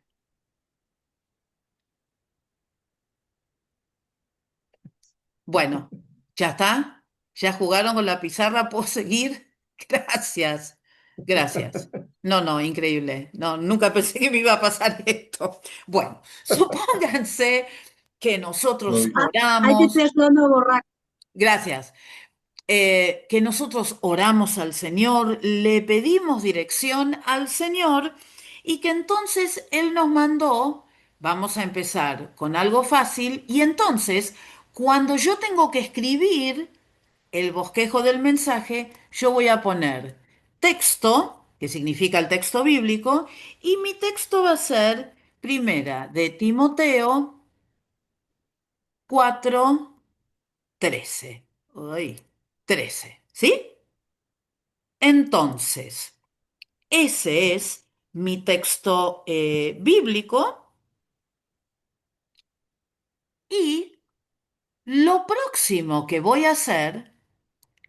Bueno, ¿ya está? ¿Ya jugaron con la pizarra? ¿Puedo seguir? Gracias, gracias. No, no, increíble. No, nunca pensé que me iba a pasar esto. Bueno, supónganse que nosotros Uy, Ah, ahí te oramos. estoy ayudando a borrar. Gracias. Que nosotros oramos al Señor, le pedimos dirección al Señor y que entonces Él nos mandó, vamos a empezar con algo fácil, y entonces cuando yo tengo que escribir el bosquejo del mensaje, yo voy a poner texto, que significa el texto bíblico, y mi texto va a ser Primera de Timoteo 4:13. Uy, 13, ¿sí? Entonces, ese es mi texto bíblico y lo próximo que voy a hacer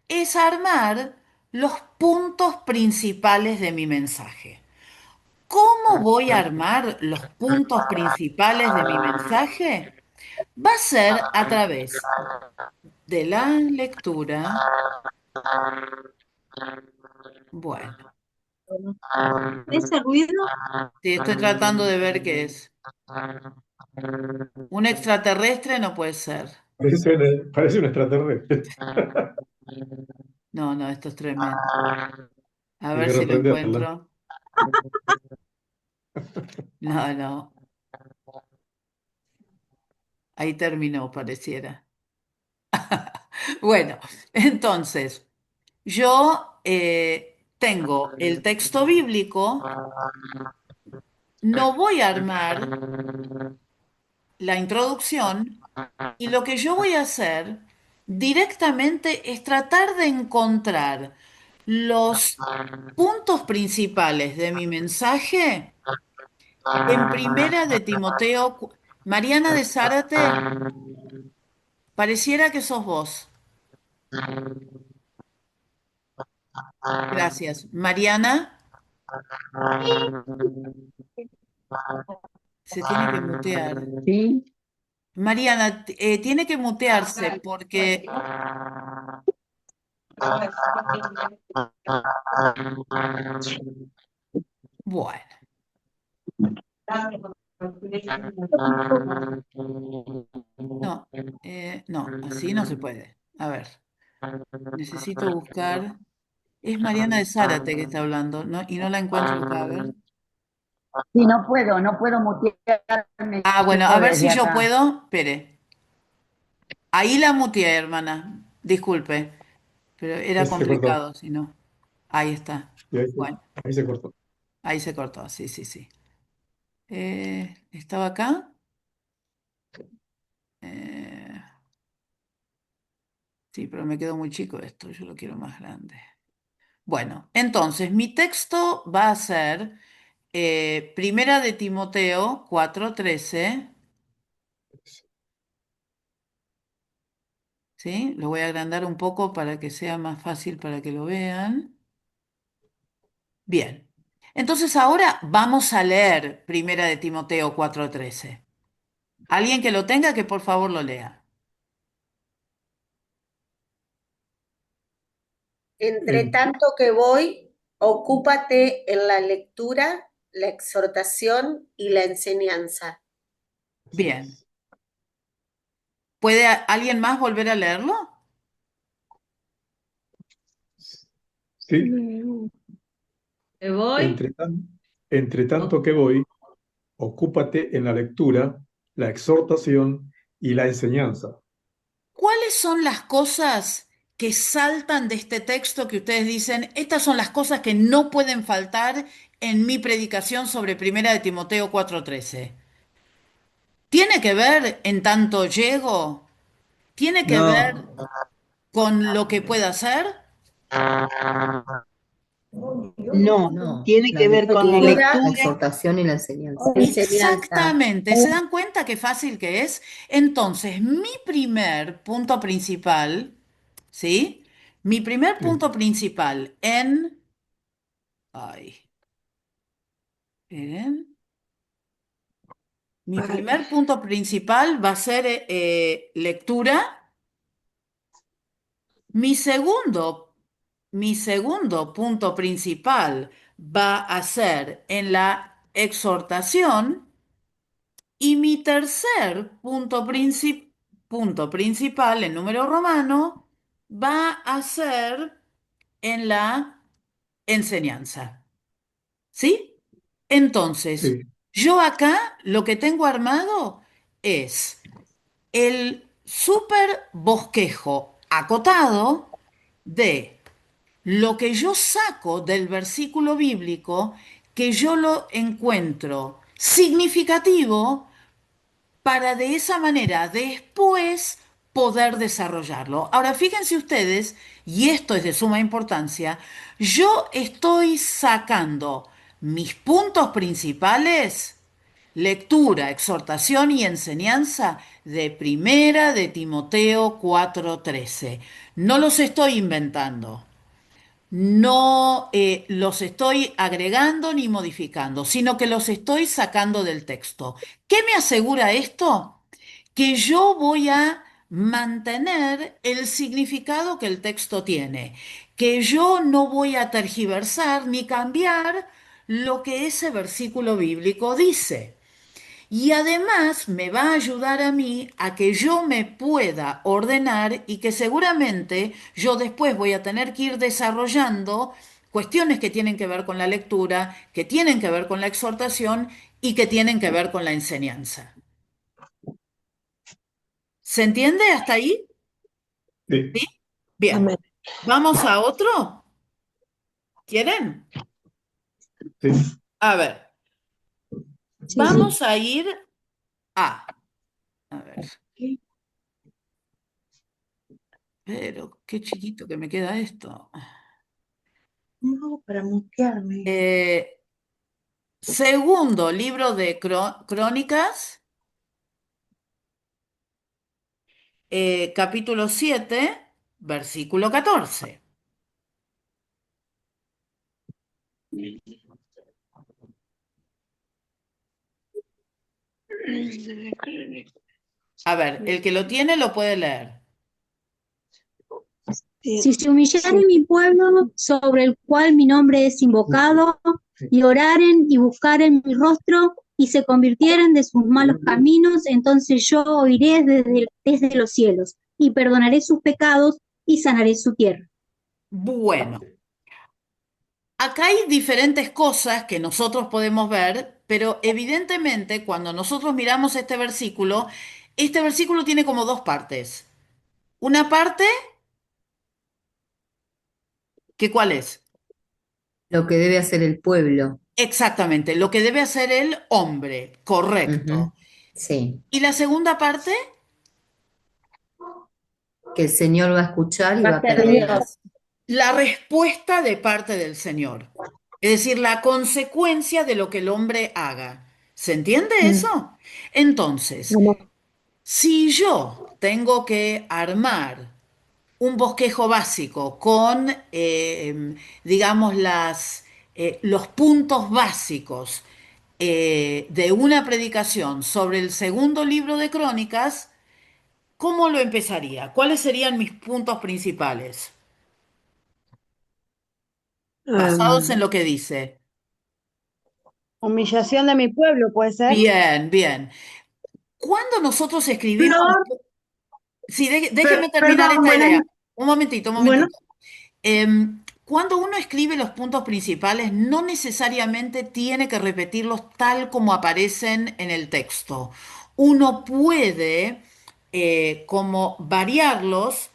es armar los puntos principales de mi mensaje. ¿Cómo voy a armar los puntos principales de mi mensaje? Va a ser a través de la lectura. Bueno, Ese ruido, sí, estoy tratando de ver qué es. Un extraterrestre no puede ser. parece un extraterrestre. No, no, esto es tremendo. A Hay ver que si lo reprenderla. encuentro. No, no. Ahí terminó, pareciera. Bueno, entonces, yo tengo el texto bíblico, no voy a armar la introducción y lo que yo voy a hacer directamente es tratar de encontrar los puntos principales de mi mensaje en Primera de Timoteo. Mariana de Zárate, pareciera que sos vos. Gracias. Mariana. Se tiene que mutear. Sí. Mariana, tiene que mutearse porque... Bueno, no, no, así no se puede. A ver, necesito buscar... Es Mariana de Zárate que está hablando, ¿no? Y no la encuentro acá, a ver. Sí, no puedo mutearme Ah, bueno, a yo ver si desde yo acá. puedo. Espere. Ahí la muteé, hermana. Disculpe, pero era Se cortó. complicado, si no. Ahí está. Y Bueno, ahí se cortó. ahí se cortó, sí, sí, sí. ¿Estaba acá? Eh, sí, pero me quedó muy chico esto, yo lo quiero más grande. Bueno, entonces mi texto va a ser Primera de Timoteo 4:13, ¿sí? Lo voy a agrandar un poco para que sea más fácil para que lo vean. Bien. Entonces ahora vamos a leer Primera de Timoteo 4:13. Alguien que lo tenga, que por favor lo lea. Entre En- tanto que voy, ocúpate en la lectura, la exhortación y la enseñanza. Así Bien. es. ¿Puede alguien más volver a leerlo? Sí, Me voy. entre entre tanto que voy, ocúpate en la lectura, la exhortación y la enseñanza. ¿Cuáles son las cosas que saltan de este texto que ustedes dicen, estas son las cosas que no pueden faltar en mi predicación sobre Primera de Timoteo 4:13? ¿Tiene que ver en tanto llego? ¿Tiene que ver No, con lo que pueda hacer? No, No, tiene la que ver con la lectura, la lectura. exhortación y la enseñanza. Enseñanza. Exactamente, ¿se dan cuenta qué fácil que es? Entonces, mi primer punto principal, ¿sí? Mi primer Sí, punto principal en... Ay, esperen. Mi primer punto principal va a ser lectura. Mi segundo, mi segundo punto principal va a ser en la exhortación. Y mi tercer punto principal en número romano va a ser en la enseñanza. ¿Sí? Entonces, sí, yo acá lo que tengo armado es el súper bosquejo acotado de lo que yo saco del versículo bíblico, que yo lo encuentro significativo para de esa manera después poder desarrollarlo. Ahora, fíjense ustedes, y esto es de suma importancia, yo estoy sacando mis puntos principales, lectura, exhortación y enseñanza de Primera de Timoteo 4:13. No los estoy inventando. No los estoy agregando ni modificando, sino que los estoy sacando del texto. ¿Qué me asegura esto? Que yo voy a mantener el significado que el texto tiene, que yo no voy a tergiversar ni cambiar lo que ese versículo bíblico dice. Y además me va a ayudar a mí a que yo me pueda ordenar y que seguramente yo después voy a tener que ir desarrollando cuestiones que tienen que ver con la lectura, que tienen que ver con la exhortación y que tienen que ver con la enseñanza. ¿Se entiende hasta ahí? sí, ¿Sí? Bien. Amén. ¿Vamos a otro? ¿Quieren? sí. A ver, Sí, sí. vamos a ir a ver, pero qué chiquito que me queda esto. No, para mutearme. Eh, Segundo libro de Crónicas, capítulo 7, versículo 14. A ver, el que lo tiene lo puede leer. Si se humillare mi pueblo, sobre el cual mi nombre es invocado, y oraren y buscaren mi rostro, y se convirtieren de sus malos caminos, entonces yo oiré desde los cielos, y perdonaré sus pecados, y sanaré su tierra. Bueno, acá hay diferentes cosas que nosotros podemos ver, pero evidentemente cuando nosotros miramos este versículo tiene como dos partes. Una parte, ¿que cuál es? Lo que debe hacer el pueblo. Exactamente, lo que debe hacer el hombre, correcto. Ujú. Sí, Y la segunda parte, que el Señor va a escuchar y Va va a a ser Dios. perdonar. la respuesta de parte del Señor. Es decir, la consecuencia de lo que el hombre haga. ¿Se entiende eso? Entonces, si yo tengo que armar un bosquejo básico con, digamos, los puntos básicos de una predicación sobre el segundo libro de Crónicas, ¿cómo lo empezaría? ¿Cuáles serían mis puntos principales? Basados en lo que dice. Humillación de mi pueblo, ¿puede ser? Bien, bien. Cuando nosotros escribimos... Flor, Sí, déjeme terminar perdón, esta buenas. idea. Un momentito, un Bueno, momentito. Cuando uno escribe los puntos principales, no necesariamente tiene que repetirlos tal como aparecen en el texto. Uno puede como variarlos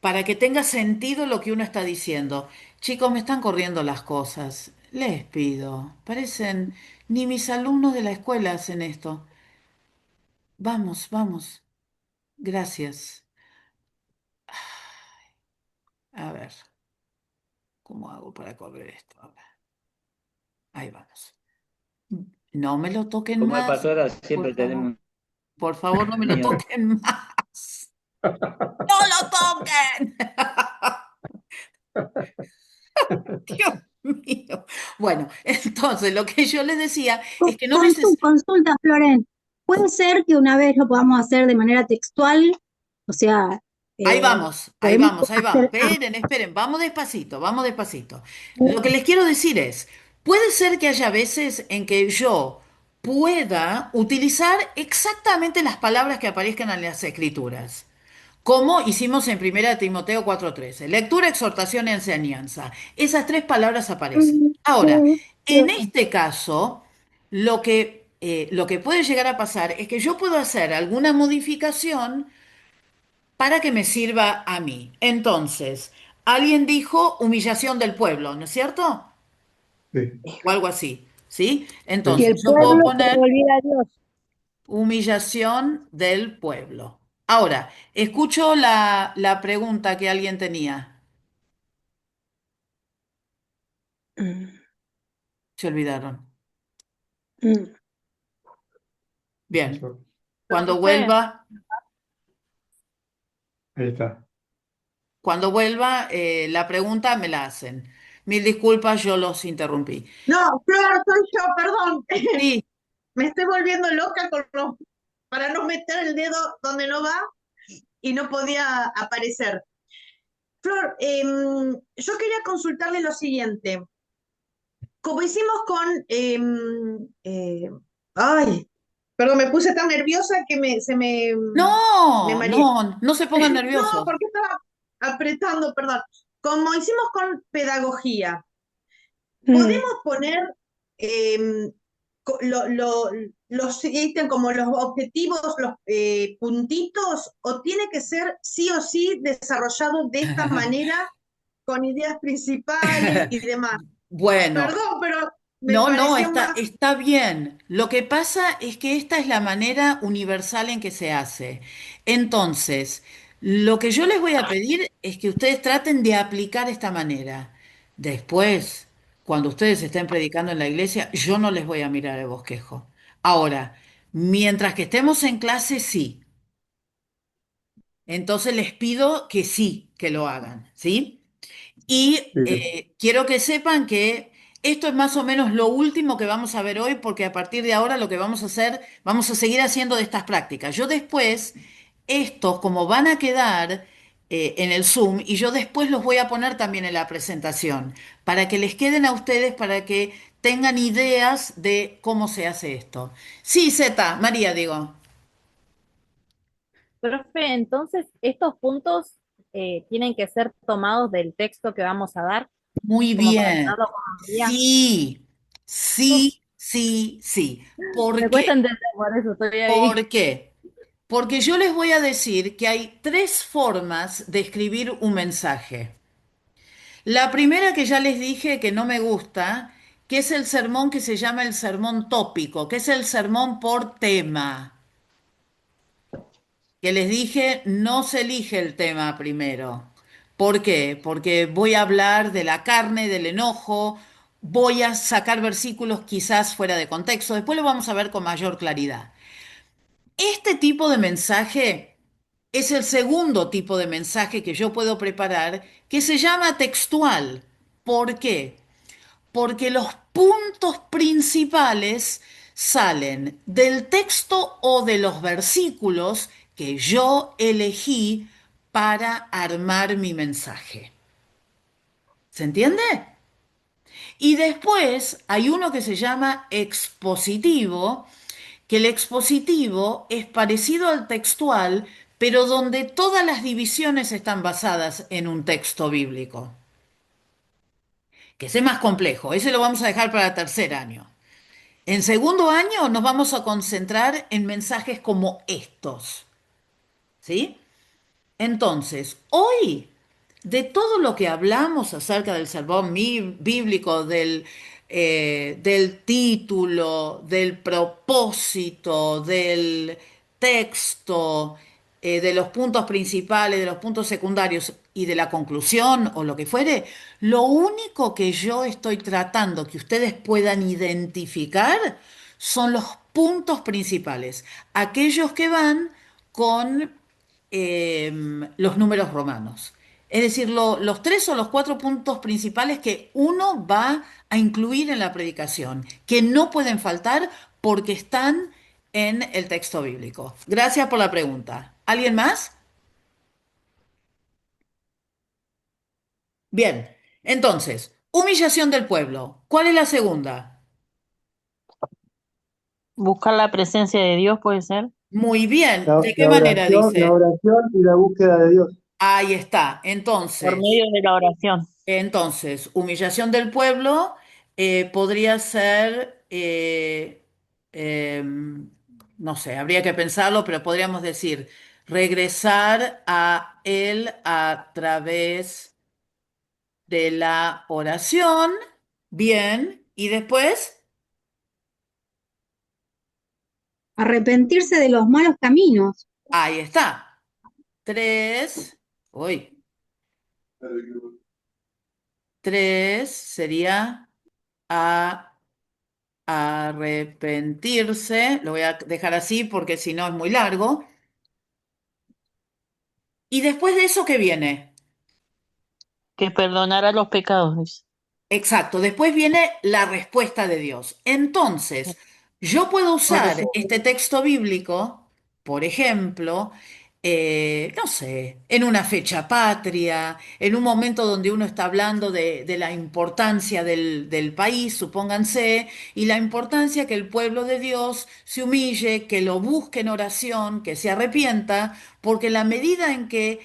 para que tenga sentido lo que uno está diciendo. Chicos, me están corriendo las cosas. Les pido. Parecen, ni mis alumnos de la escuela hacen esto. Vamos, vamos. Gracias. A ver, ¿cómo hago para correr esto? A ver, ahí vamos. No me lo toquen Como es más, pastora, por siempre favor. tenemos Por favor, no me lo niños. toquen más. ¡No lo toquen! Dios mío. Bueno, entonces lo que yo les decía es que no Consulta, Floren. ¿Puede ser que una vez lo podamos hacer de manera textual? O sea, Ahí vamos, ahí podemos vamos, ahí vamos. hacer... Esperen, esperen, vamos despacito, vamos despacito. Lo que les quiero decir es, puede ser que haya veces en que yo pueda utilizar exactamente las palabras que aparezcan en las escrituras, como hicimos en 1 Timoteo 4:13. Lectura, exhortación y enseñanza. Esas tres palabras aparecen. Ahora, en este caso, lo que puede llegar a pasar es que yo puedo hacer alguna modificación para que me sirva a mí. Entonces, alguien dijo humillación del pueblo, ¿no es cierto? Sí, O algo así, ¿sí? sí. Que Entonces, el yo puedo pueblo se poner volviera a Dios. humillación del pueblo. Ahora, escucho la pregunta que alguien tenía. Se olvidaron. Bien. Cuando Profe, vuelva, Ahí está. la pregunta me la hacen. Mil disculpas, yo los interrumpí. no, Flor, soy yo, perdón. Sí, Me estoy volviendo loca para no meter el dedo donde no va y no podía aparecer. Flor, yo quería consultarle lo siguiente. Como hicimos con... ay, perdón, me puse tan nerviosa que me no, mareé. no, no se pongan No, nerviosos. porque estaba apretando, perdón. Como hicimos con pedagogía, podemos poner los ítems como los objetivos, los puntitos, o tiene que ser sí o sí desarrollado de esta manera, con ideas principales y demás. Bueno, Perdón, pero me no, no, pareció más. está bien. Lo que pasa es que esta es la manera universal en que se hace. Entonces, lo que yo les voy a pedir es que ustedes traten de aplicar esta manera. Después, cuando ustedes estén predicando en la iglesia, yo no les voy a mirar el bosquejo. Ahora, mientras que estemos en clase, sí. Entonces les pido que sí, que lo hagan, ¿sí? Y Sí. quiero que sepan que Esto es más o menos lo último que vamos a ver hoy, porque a partir de ahora lo que vamos a hacer, vamos a seguir haciendo de estas prácticas. Yo después, estos como van a quedar en el Zoom, y yo después los voy a poner también en la presentación, para que les queden a ustedes, para que tengan ideas de cómo se hace esto. Sí, Zeta, María, digo. Profe, entonces estos puntos tienen que ser tomados del texto que vamos a dar, Muy como para bien. tenerlo como guía. Sí, Uf, sí, sí, sí. ¿Por me cuesta qué? entender, por eso estoy ahí. ¿Por qué? Porque yo les voy a decir que hay tres formas de escribir un mensaje. La primera que ya les dije que no me gusta, que es el sermón que se llama el sermón tópico, que es el sermón por tema. Que les dije, no se elige el tema primero. ¿Por qué? Porque voy a hablar de la carne, del enojo, voy a sacar versículos quizás fuera de contexto, después lo vamos a ver con mayor claridad. Este tipo de mensaje es el segundo tipo de mensaje que yo puedo preparar, que se llama textual. ¿Por qué? Porque los puntos principales salen del texto o de los versículos que yo elegí para armar mi mensaje. ¿Se entiende? Y después hay uno que se llama expositivo, que el expositivo es parecido al textual, pero donde todas las divisiones están basadas en un texto bíblico, que ese es más complejo, ese lo vamos a dejar para tercer año. En segundo año nos vamos a concentrar en mensajes como estos, ¿sí? Entonces, hoy, de todo lo que hablamos acerca del sermón bíblico, del título, del propósito, del texto, de los puntos principales, de los puntos secundarios y de la conclusión o lo que fuere, lo único que yo estoy tratando que ustedes puedan identificar son los puntos principales, aquellos que van con los números romanos. Es decir, los tres o los cuatro puntos principales que uno va a incluir en la predicación, que no pueden faltar porque están en el texto bíblico. Gracias por la pregunta. ¿Alguien más? Bien, entonces, humillación del pueblo. ¿Cuál es la segunda? Buscar la presencia de Dios puede ser. Muy bien. ¿De qué La manera oración, la dice? oración y la búsqueda de Dios. Ahí está. Por Entonces, medio de la oración. humillación del pueblo podría ser, no sé, habría que pensarlo, pero podríamos decir regresar a él a través de la oración. Bien, y después, Arrepentirse de los malos caminos. ahí está. Tres, uy, tres sería a arrepentirse, lo voy a dejar así porque si no es muy largo. ¿Y después de eso qué viene? Que perdonará los pecados, dice. Exacto, después viene la respuesta de Dios. Entonces, yo puedo usar este texto bíblico, por ejemplo, no sé, en una fecha patria, en un momento donde uno está hablando de la importancia del país, supónganse, y la importancia que el pueblo de Dios se humille, que lo busque en oración, que se arrepienta, porque la medida en que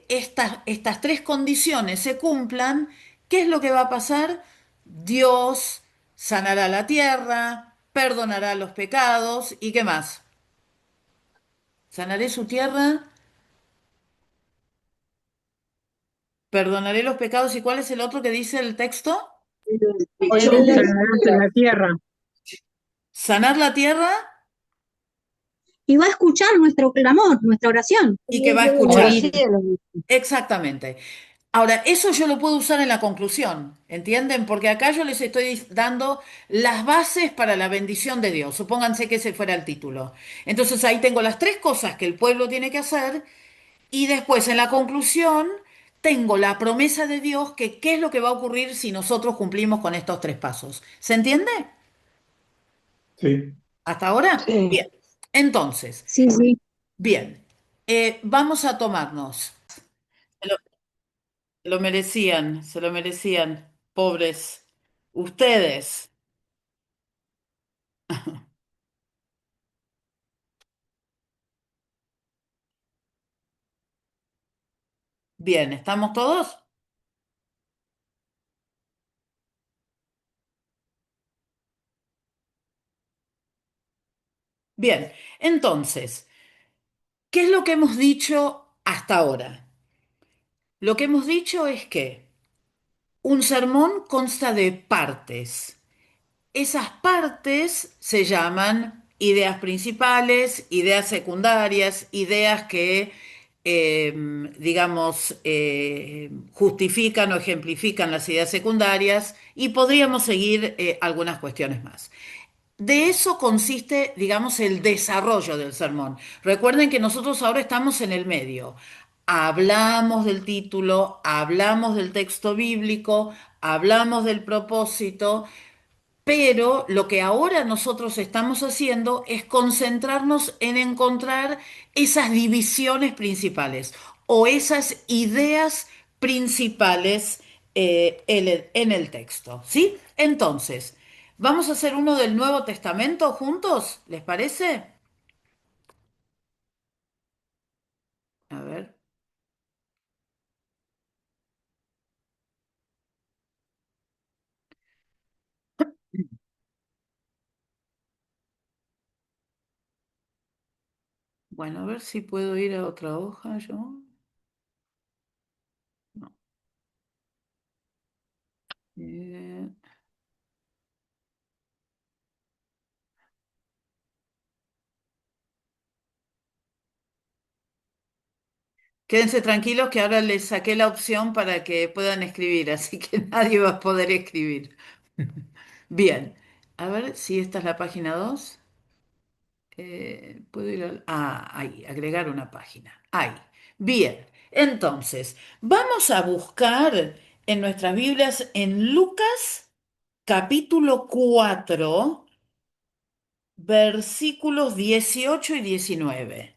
estas tres condiciones se cumplan, ¿qué es lo que va a pasar? Dios sanará la tierra, perdonará los pecados y ¿qué más? Sanaré su tierra, perdonaré los pecados y ¿cuál es el otro que dice el texto? Sanarás la tierra. Sanar la tierra Y va a escuchar nuestro clamor, nuestra oración. y que va a escuchar. Oír. Exactamente. Ahora, eso yo lo puedo usar en la conclusión, ¿entienden? Porque acá yo les estoy dando las bases para la bendición de Dios. Supónganse que ese fuera el título. Entonces ahí tengo las tres cosas que el pueblo tiene que hacer y después en la conclusión tengo la promesa de Dios que qué es lo que va a ocurrir si nosotros cumplimos con estos tres pasos. ¿Se entiende? Sí. ¿Hasta ahora? Sí. Bien. Entonces, Sí, sí. bien. Vamos a tomarnos. Se lo, se lo merecían, pobres. Ustedes. Bien, ¿estamos todos? Bien, entonces, ¿qué es lo que hemos dicho hasta ahora? Lo que hemos dicho es que un sermón consta de partes. Esas partes se llaman ideas principales, ideas secundarias, ideas que, digamos, justifican o ejemplifican las ideas secundarias y podríamos seguir algunas cuestiones más. De eso consiste, digamos, el desarrollo del sermón. Recuerden que nosotros ahora estamos en el medio. Hablamos del título, hablamos del texto bíblico, hablamos del propósito, pero lo que ahora nosotros estamos haciendo es concentrarnos en encontrar esas divisiones principales o esas ideas principales en el texto, ¿sí? Entonces, vamos a hacer uno del Nuevo Testamento juntos, ¿les parece? A ver. Bueno, a ver si puedo ir a otra hoja yo. No. Eh, Quédense tranquilos que ahora les saqué la opción para que puedan escribir, así que nadie va a poder escribir. Bien, a ver si esta es la página 2. Puedo ir al... Ah, ahí, agregar una página. Ahí. Bien, entonces, vamos a buscar en nuestras Biblias en Lucas capítulo 4 versículos 18 y 19.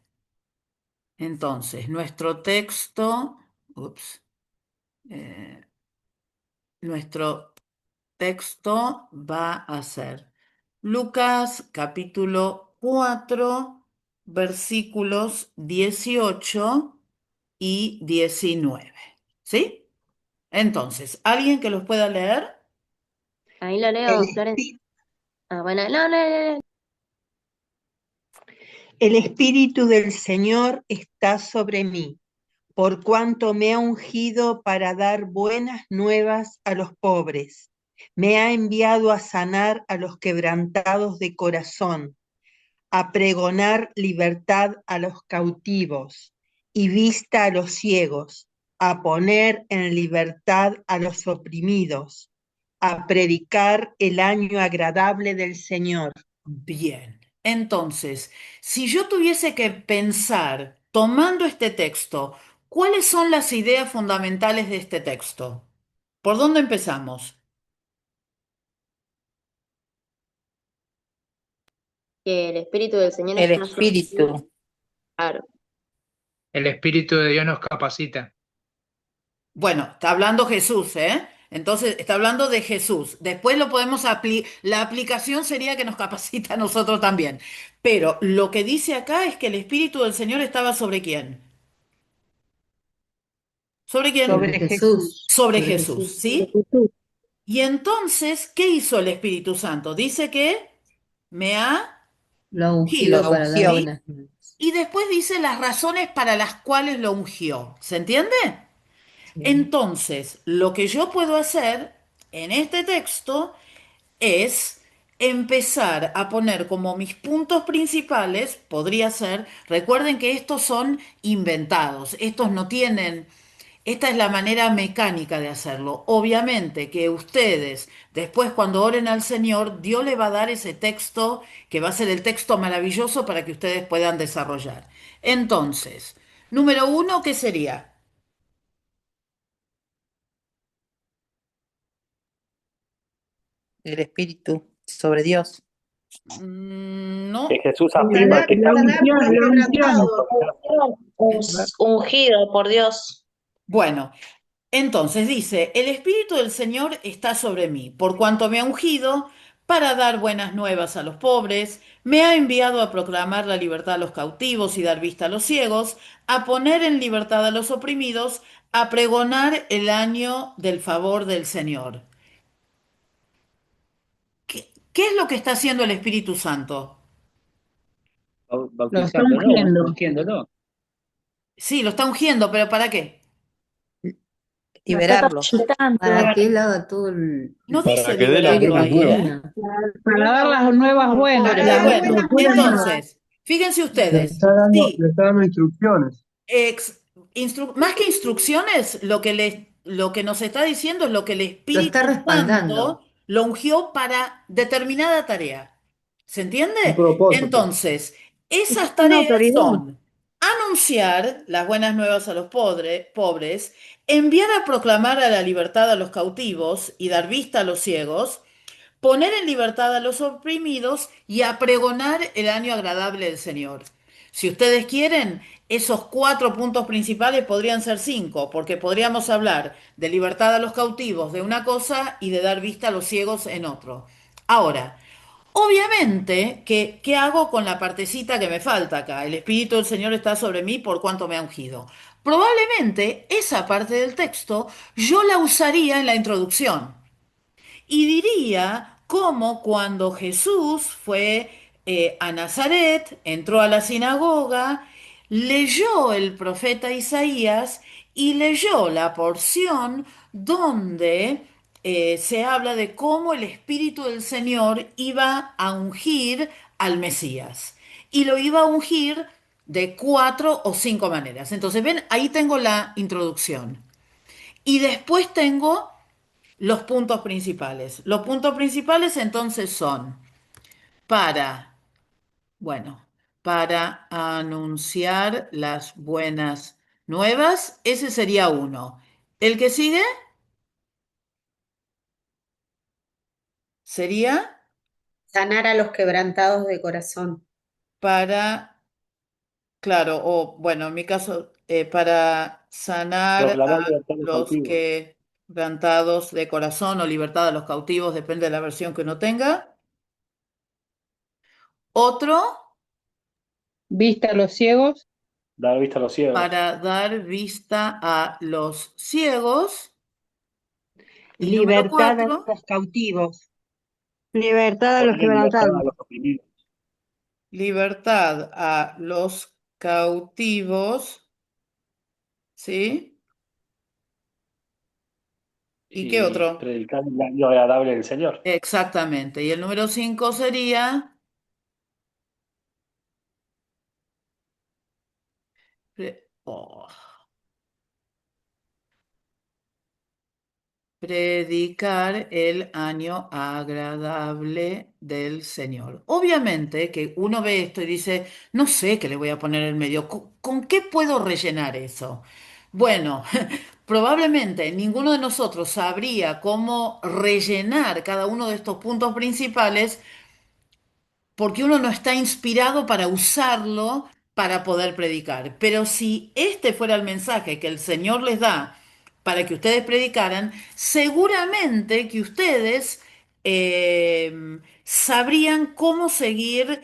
Entonces, nuestro texto, ups, eh, nuestro texto va a ser Lucas capítulo 4 versículos 18 y 19. ¿Sí? Entonces, ¿alguien que los pueda leer? Ahí lo El, leo, Florencia. espi- Ah, bueno, no, no, no. el Espíritu del Señor está sobre mí, por cuanto me ha ungido para dar buenas nuevas a los pobres. Me ha enviado a sanar a los quebrantados de corazón, a pregonar libertad a los cautivos y vista a los ciegos, a poner en libertad a los oprimidos, a predicar el año agradable del Señor. Bien. Entonces, si yo tuviese que pensar, tomando este texto, ¿cuáles son las ideas fundamentales de este texto? ¿Por dónde empezamos? Que el Espíritu del Señor El está sobre mí. espíritu. Claro. El Espíritu de Dios nos capacita. Bueno, está hablando Jesús, ¿eh? Entonces, está hablando de Jesús. Después lo podemos aplicar. La aplicación sería que nos capacita a nosotros también. Pero lo que dice acá es que el Espíritu del Señor estaba sobre quién. ¿Sobre quién? Sobre Sobre Jesús. Jesús. Sobre Sobre Jesús, Jesús. ¿sí? Y entonces, ¿qué hizo el Espíritu Santo? Dice que me ha Lo ha ungido, ungido Lo para dar ungió. ¿sí? buenas nuevas. Y después dice las razones para las cuales lo ungió. ¿Se entiende? Sí. Entonces, lo que yo puedo hacer en este texto es empezar a poner como mis puntos principales, podría ser, recuerden que estos son inventados, estos no tienen, esta es la manera mecánica de hacerlo. Obviamente que ustedes, después cuando oren al Señor, Dios le va a dar ese texto que va a ser el texto maravilloso para que ustedes puedan desarrollar. Entonces, número uno, ¿qué sería? el espíritu sobre Dios. No. Que Jesús Sanar, afirma que está sanar los quebrantados. Ungido por Dios. Bueno, entonces dice, el Espíritu del Señor está sobre mí, por cuanto me ha ungido para dar buenas nuevas a los pobres, me ha enviado a proclamar la libertad a los cautivos y dar vista a los ciegos, a poner en libertad a los oprimidos, a pregonar el año del favor del Señor. ¿Qué es lo que está haciendo el Espíritu Santo? Lo está Bautizándolo, ungiendo. ungiéndolo. Sí, lo está ungiendo, pero ¿para qué? Lo está Liberarlos. capacitando. Para que él haga todo el No Para dice que dé las liberarlo buenas ahí, ¿eh? nuevas. Para dar las nuevas buenas. Para dar Bueno, buenas nuevas. entonces, fíjense ustedes, sí, Le está dando instrucciones. más que instrucciones, lo que nos está diciendo es lo que el Lo Espíritu está respaldando. Santo lo ungió para determinada tarea. ¿Se Un entiende? propósito. Entonces, esas Una tareas autoridad. son anunciar las buenas nuevas a los pobres, enviar a proclamar a la libertad a los cautivos y dar vista a los ciegos, poner en libertad a los oprimidos y a pregonar el año agradable del Señor. Si ustedes quieren, esos 4 puntos principales podrían ser 5, porque podríamos hablar de libertad a los cautivos de una cosa y de dar vista a los ciegos en otro. Ahora, obviamente, ¿qué hago con la partecita que me falta acá? El Espíritu del Señor está sobre mí por cuanto me ha ungido. Probablemente esa parte del texto yo la usaría en la introducción. Y diría cómo cuando Jesús fue a Nazaret, entró a la sinagoga, leyó el profeta Isaías y leyó la porción donde se habla de cómo el Espíritu del Señor iba a ungir al Mesías. Y lo iba a ungir de 4 o 5 maneras. Entonces, ven, ahí tengo la introducción. Y después tengo los puntos principales. Los puntos principales entonces son para, bueno, para anunciar las buenas nuevas, ese sería uno. El que sigue sería Sanar a los quebrantados de corazón. para, claro, o bueno, en mi caso, para sanar proclamar a libertad a los los cautivos. quebrantados de corazón o libertad a los cautivos, depende de la versión que uno tenga. Otro, Vista a los ciegos. Dar vista a los ciegos. para dar vista a los ciegos. Y número Libertad a 4, los cautivos. Libertad a los Poner en libertad quebrantados. a los oprimidos. libertad a los cautivos, ¿sí? ¿Y qué Y otro? predicar el año agradable del Señor. Exactamente. Y el número 5 sería oh, predicar el año agradable del Señor. Obviamente que uno ve esto y dice, no sé qué le voy a poner en medio. ¿Con qué puedo rellenar eso? Bueno, probablemente ninguno de nosotros sabría cómo rellenar cada uno de estos puntos principales porque uno no está inspirado para usarlo para poder predicar. Pero si este fuera el mensaje que el Señor les da para que ustedes predicaran, seguramente que ustedes sabrían cómo seguir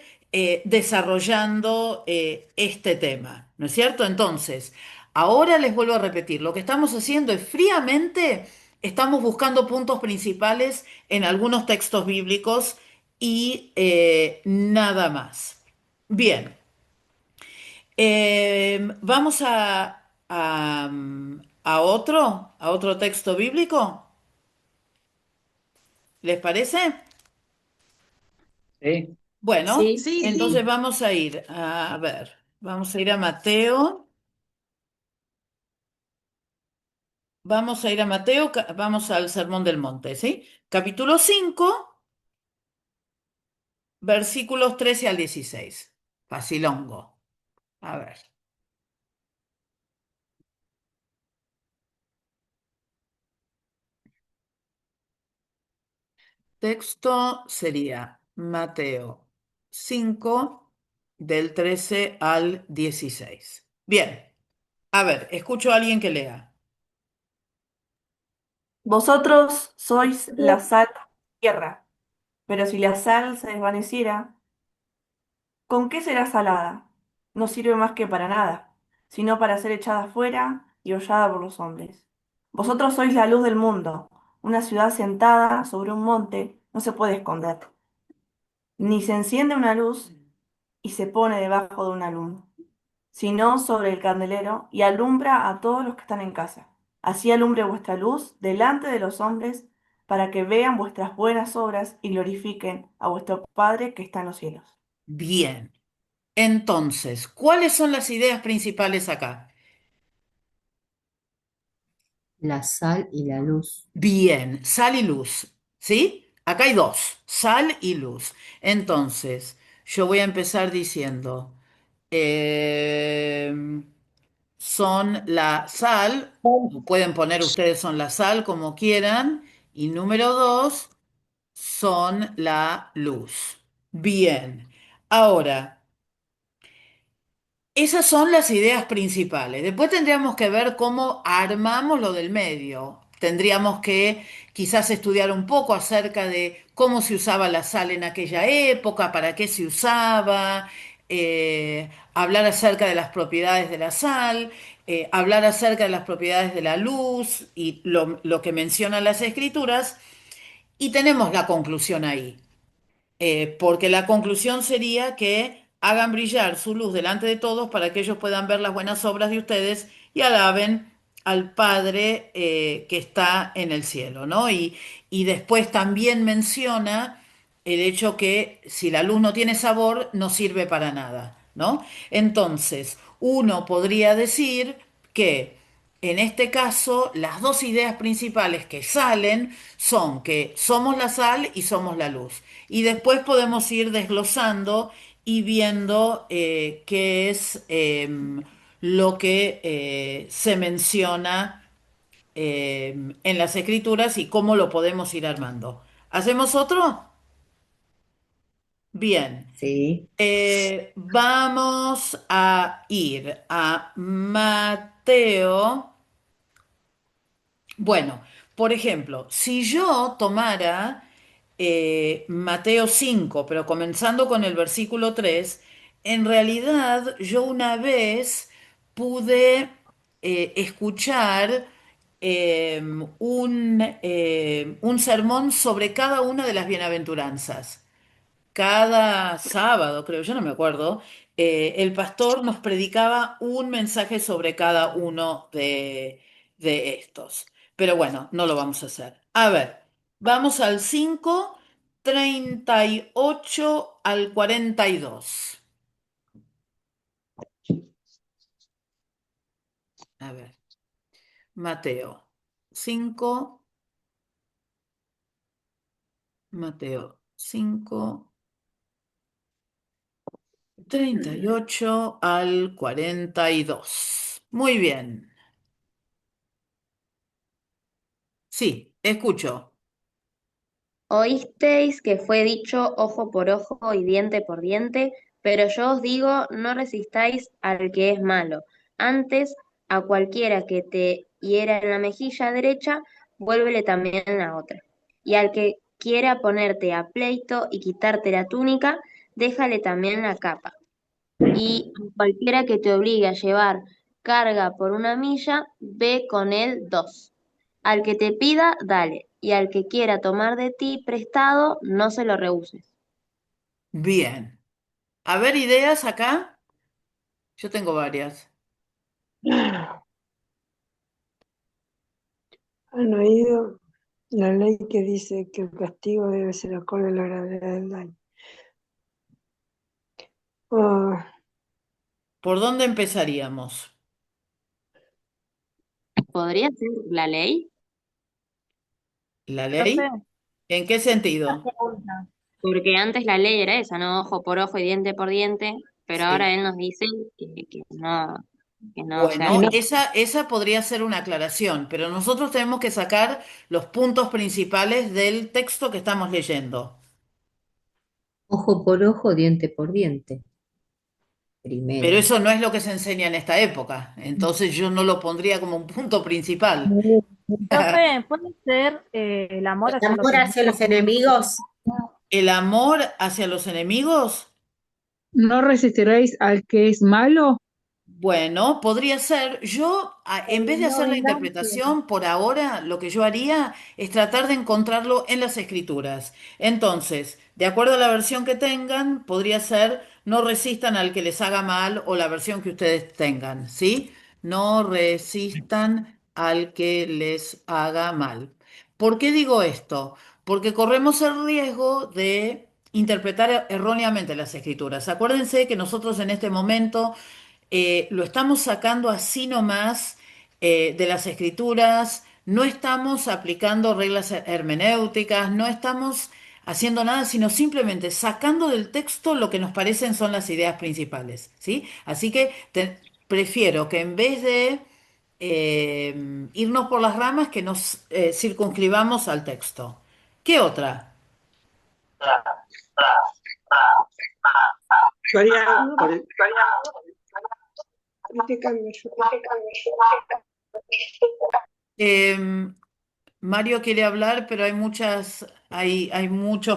desarrollando este tema, ¿no es cierto? Entonces, ahora les vuelvo a repetir, lo que estamos haciendo es fríamente, estamos buscando puntos principales en algunos textos bíblicos y nada más. Bien, vamos a otro texto bíblico. ¿Les parece? ¿Sí? Bueno, Sí. Sí, entonces sí. vamos a ir a ver, vamos a ir a Mateo. Vamos a ir a Mateo, vamos al Sermón del Monte, ¿sí? Capítulo 5, versículos 13 al 16. Facilongo. A ver. texto sería Mateo 5, del 13 al 16. Bien, a ver, escucho a alguien que lea. Vosotros sois la sal de la tierra, pero si la sal se desvaneciera, ¿con qué será salada? No sirve más que para nada, sino para ser echada fuera y hollada por los hombres. Vosotros sois la luz del mundo. Una ciudad sentada sobre un monte no se puede esconder, ni se enciende una luz y se pone debajo de una luna, sino sobre el candelero y alumbra a todos los que están en casa. Así alumbre vuestra luz delante de los hombres, para que vean vuestras buenas obras y glorifiquen a vuestro Padre que está en los cielos. Bien, entonces, ¿cuáles son las ideas principales acá? La sal y la luz. Bien, sal y luz, ¿sí? Acá hay dos, sal y luz. Entonces, yo voy a empezar diciendo, son la sal, o pueden poner ustedes son la sal como quieran, y número dos, son la luz. Bien, ahora, esas son las ideas principales. Después tendríamos que ver cómo armamos lo del medio. Tendríamos que quizás estudiar un poco acerca de cómo se usaba la sal en aquella época, para qué se usaba, hablar acerca de las propiedades de la sal, hablar acerca de las propiedades de la luz y lo que mencionan las escrituras. Y tenemos la conclusión ahí. Porque la conclusión sería que hagan brillar su luz delante de todos para que ellos puedan ver las buenas obras de ustedes y alaben al Padre que está en el cielo, ¿no? Y después también menciona el hecho que si la luz no tiene sabor, no sirve para nada, ¿no? Entonces, uno podría decir que en este caso, las dos ideas principales que salen son que somos la sal y somos la luz. Y después podemos ir desglosando y viendo qué es lo que se menciona en las escrituras y cómo lo podemos ir armando. ¿Hacemos otro? Bien. Sí. Vamos a ir a Mateo. Bueno, por ejemplo, si yo tomara Mateo 5, pero comenzando con el versículo 3, en realidad yo una vez pude escuchar un sermón sobre cada una de las bienaventuranzas. Cada sábado, creo, yo no me acuerdo, el pastor nos predicaba un mensaje sobre cada uno de estos. Pero bueno, no lo vamos a hacer. A ver, vamos al 5, 38 al 42. A ver, Mateo 5, Mateo 5, 38 al 42. Muy bien. Sí, escucho. Oísteis que fue dicho ojo por ojo y diente por diente, pero yo os digo, no resistáis al que es malo. Antes, a cualquiera que te hiera en la mejilla derecha, vuélvele también la otra. Y al que quiera ponerte a pleito y quitarte la túnica, déjale también la capa. Y cualquiera que te obligue a llevar carga por una milla, ve con él dos. Al que te pida, dale, y al que quiera tomar de ti prestado, no se lo rehuses. Bien. A ver, ideas acá. Yo tengo varias. ¿Han oído la ley que dice que el castigo debe ser acorde a la gravedad del daño? Ah, ¿Por dónde empezaríamos? ¿Podría ser la ley? ¿La Profe, ley? ¿En qué una sentido? pregunta. Porque antes la ley era esa, ¿no? Ojo por ojo y diente por diente, pero Sí. ahora él nos dice que no, que no sea Bueno, así. esa podría ser una aclaración, pero nosotros tenemos que sacar los puntos principales del texto que estamos leyendo. Ojo por ojo, diente por diente. Pero Primero. eso no es lo que se enseña en esta época, entonces yo no lo pondría como un punto principal. Profe, puede ser el amor hacia los Amor hacia enemigos. los enemigos. ¿El amor hacia los enemigos? ¿No resistiréis al que es malo? Bueno, podría ser. Yo, en vez de No hacer la venganza. interpretación, por ahora lo que yo haría es tratar de encontrarlo en las escrituras. Entonces, de acuerdo a la versión que tengan, podría ser no resistan al que les haga mal o la versión que ustedes tengan, ¿sí? No resistan al que les haga mal. ¿Por qué digo esto? Porque corremos el riesgo de interpretar erróneamente las escrituras. Acuérdense que nosotros en este momento lo estamos sacando así nomás de las escrituras, no estamos aplicando reglas hermenéuticas, no estamos haciendo nada, sino simplemente sacando del texto lo que nos parecen son las ideas principales, ¿sí? Así que prefiero que en vez de irnos por las ramas, que nos circunscribamos al texto. ¿Qué otra? Yo haría, este cambio, Eh, Mario quiere hablar, pero hay muchos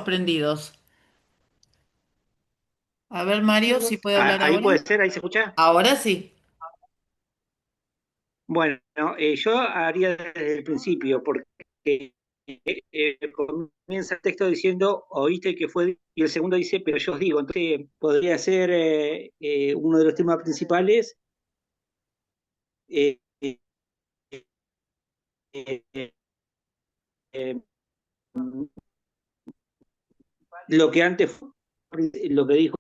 prendidos. A ver, Mario, si puede hablar Ahí ahora. puede ser, ahí se escucha. Ahora sí. Bueno, yo haría desde el principio, porque comienza el texto diciendo, oíste que fue, y el segundo dice, pero yo os digo, entonces podría ser uno de los temas principales, eh, eh, eh, eh, lo que antes fue, lo que dijo,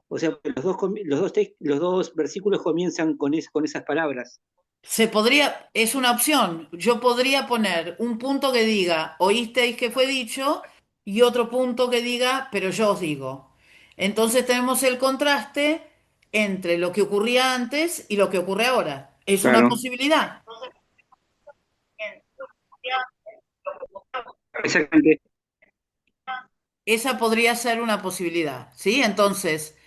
o sea, los dos versículos comienzan con esas palabras. Es una opción. Yo podría poner un punto que diga, oísteis que fue dicho, y otro punto que diga, pero yo os digo. Entonces tenemos el contraste entre lo que ocurría antes y lo que ocurre ahora. Es una Claro, posibilidad. exactamente. Esa podría ser una posibilidad, ¿sí? Entonces,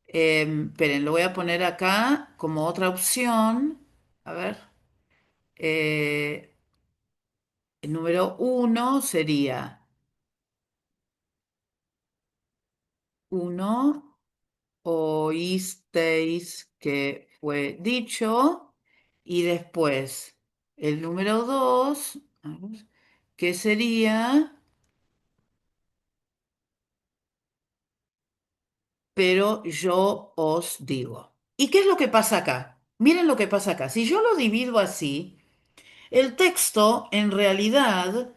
esperen, lo voy a poner acá como otra opción. A ver. El número uno sería uno, oísteis que fue dicho, y después el número dos, a ver, que sería, pero yo os digo. ¿Y qué es lo que pasa acá? Miren lo que pasa acá. Si yo lo divido así, el texto en realidad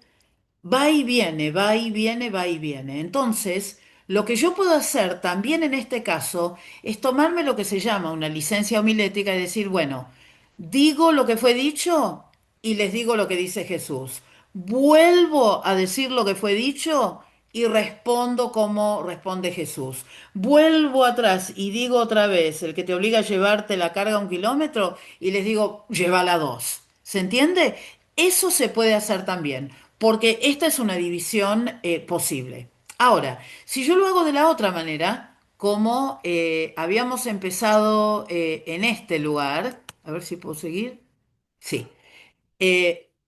va y viene, va y viene, va y viene. Entonces, lo que yo puedo hacer también en este caso es tomarme lo que se llama una licencia homilética y decir, bueno, digo lo que fue dicho y les digo lo que dice Jesús. Vuelvo a decir lo que fue dicho y respondo como responde Jesús. Vuelvo atrás y digo otra vez, el que te obliga a llevarte la carga 1 kilómetro y les digo, llévala 2. ¿Se entiende? Eso se puede hacer también, porque esta es una división posible. Ahora, si yo lo hago de la otra manera, como habíamos empezado en este lugar, a ver si puedo seguir. Sí.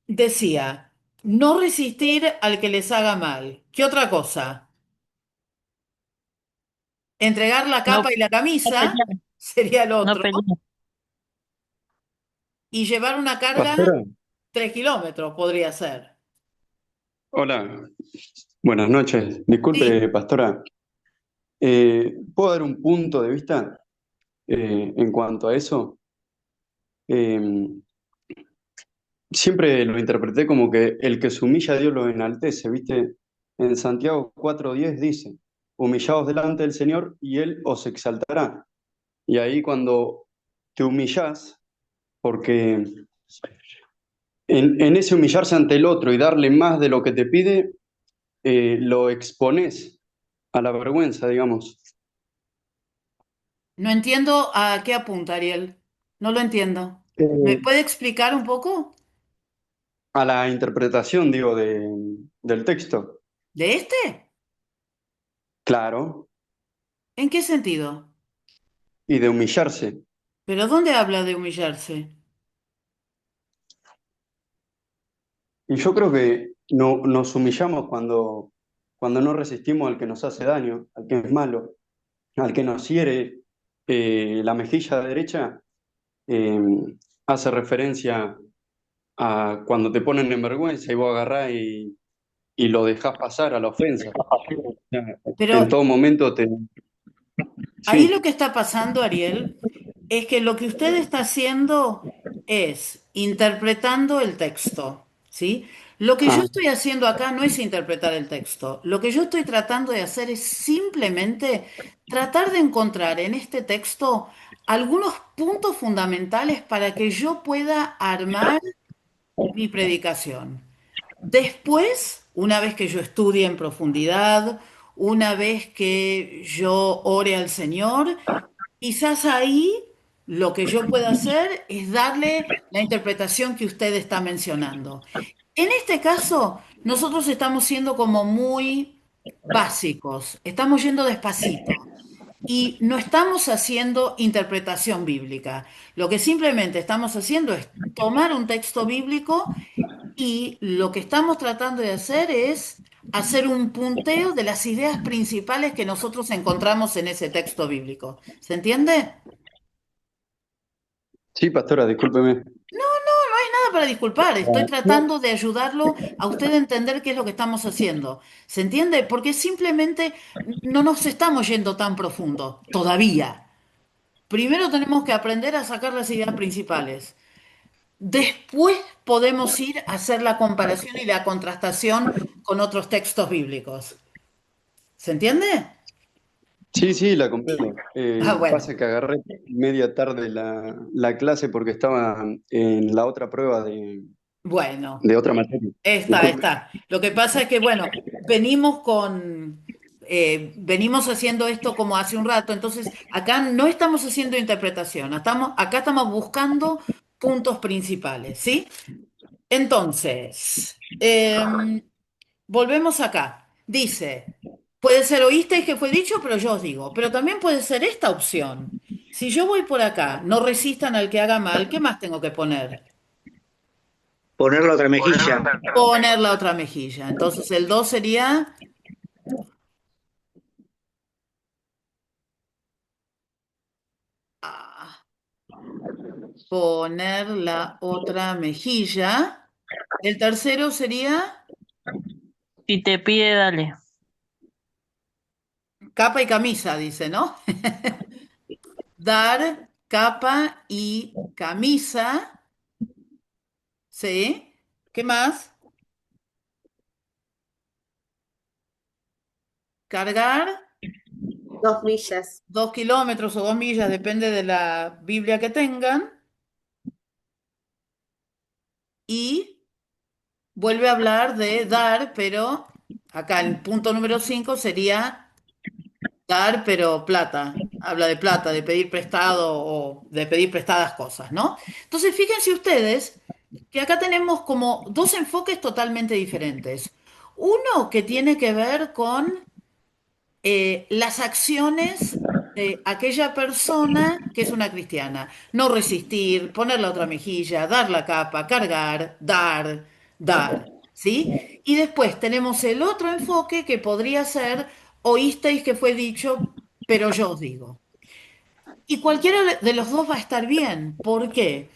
Decía, no resistir al que les haga mal. ¿Qué otra cosa? Entregar la No, capa y la no camisa pelear, sería el no otro. pelear. Y llevar una carga Pastora, 3 kilómetros podría ser. hola, buenas noches. Sí. Disculpe, pastora, ¿puedo dar un punto de vista en cuanto a eso? Eh, Siempre lo interpreté como que el que se humilla a Dios lo enaltece, ¿viste? En Santiago 4:10 dice, humillaos delante del Señor y Él os exaltará. Y ahí cuando te humillás, porque en ese humillarse ante el otro y darle más de lo que te pide, lo expones a la vergüenza, digamos. No entiendo a qué apunta, Ariel. No lo entiendo. ¿Me Eh, puede explicar un poco a la interpretación, digo, del texto. de este? Claro, ¿En qué sentido? y de humillarse. ¿Pero dónde habla de humillarse? Y yo creo que no, nos humillamos cuando no resistimos al que nos hace daño, al que es malo, al que nos hiere. La mejilla derecha eh, hace referencia a cuando te ponen en vergüenza y vos agarrás y lo dejás pasar a la ofensa. O sea, Pero en todo momento te... ahí Sí, lo que está pasando, Ariel, es que lo que usted está haciendo es interpretando el texto, ¿sí? Lo que yo ah, estoy haciendo acá no es interpretar el texto. Lo que yo estoy tratando de hacer es simplemente tratar de encontrar en este texto algunos puntos fundamentales para que yo pueda armar mi predicación. Después, una vez que yo estudie en profundidad, una vez que yo ore al Señor, quizás ahí lo que yo pueda hacer es darle la interpretación que usted está mencionando. En este caso, nosotros estamos siendo como muy básicos, estamos yendo despacito y no estamos haciendo interpretación bíblica. Lo que simplemente estamos haciendo es tomar un texto bíblico y lo que estamos tratando de hacer es hacer un punteo de las ideas principales que nosotros encontramos en ese texto bíblico. ¿Se entiende? sí, pastora, discúlpeme. No hay nada para disculpar. Estoy tratando de ayudarlo a usted a entender qué es lo que estamos haciendo. ¿Se entiende? Porque simplemente no nos estamos yendo tan profundo todavía. Primero tenemos que aprender a sacar las ideas principales. Después podemos ir a hacer la comparación y la contrastación con otros textos bíblicos. ¿Se entiende? Sí, sí, la comprendo. Ah, bueno. Pasa que agarré media tarde la clase porque estaba en la otra prueba Bueno, de otra materia. está, Disculpe. está. Lo que pasa es que, bueno, venimos haciendo esto como hace un rato, entonces acá no estamos haciendo interpretación, acá estamos buscando puntos principales, ¿sí? Entonces, volvemos acá. Dice, puede ser oísteis que fue dicho, pero yo os digo, pero también puede ser esta opción. Si yo voy por acá, no resistan al que haga mal, ¿qué más tengo que poner? Poner la otra mejilla. Poner la otra mejilla. Entonces el 2 sería poner la otra mejilla. El tercero sería Si te pide, dale. capa y camisa, dice, ¿no? Dar capa y camisa. ¿Sí? ¿Qué más? Cargar 2 millas. 2 kilómetros o 2 millas, depende de la Biblia que tengan. Y vuelve a hablar de dar, pero acá el punto número 5 sería dar, pero plata. Habla de plata, de pedir prestado o de pedir prestadas cosas, ¿no? Entonces, fíjense ustedes que acá tenemos como dos enfoques totalmente diferentes. Uno que tiene que ver con las acciones de aquella persona que es una cristiana. No resistir, poner la otra mejilla, dar la capa, cargar, dar, ¿sí? Y después tenemos el otro enfoque que podría ser, oísteis que fue dicho, pero yo os digo. Y cualquiera de los dos va a estar bien. ¿Por qué?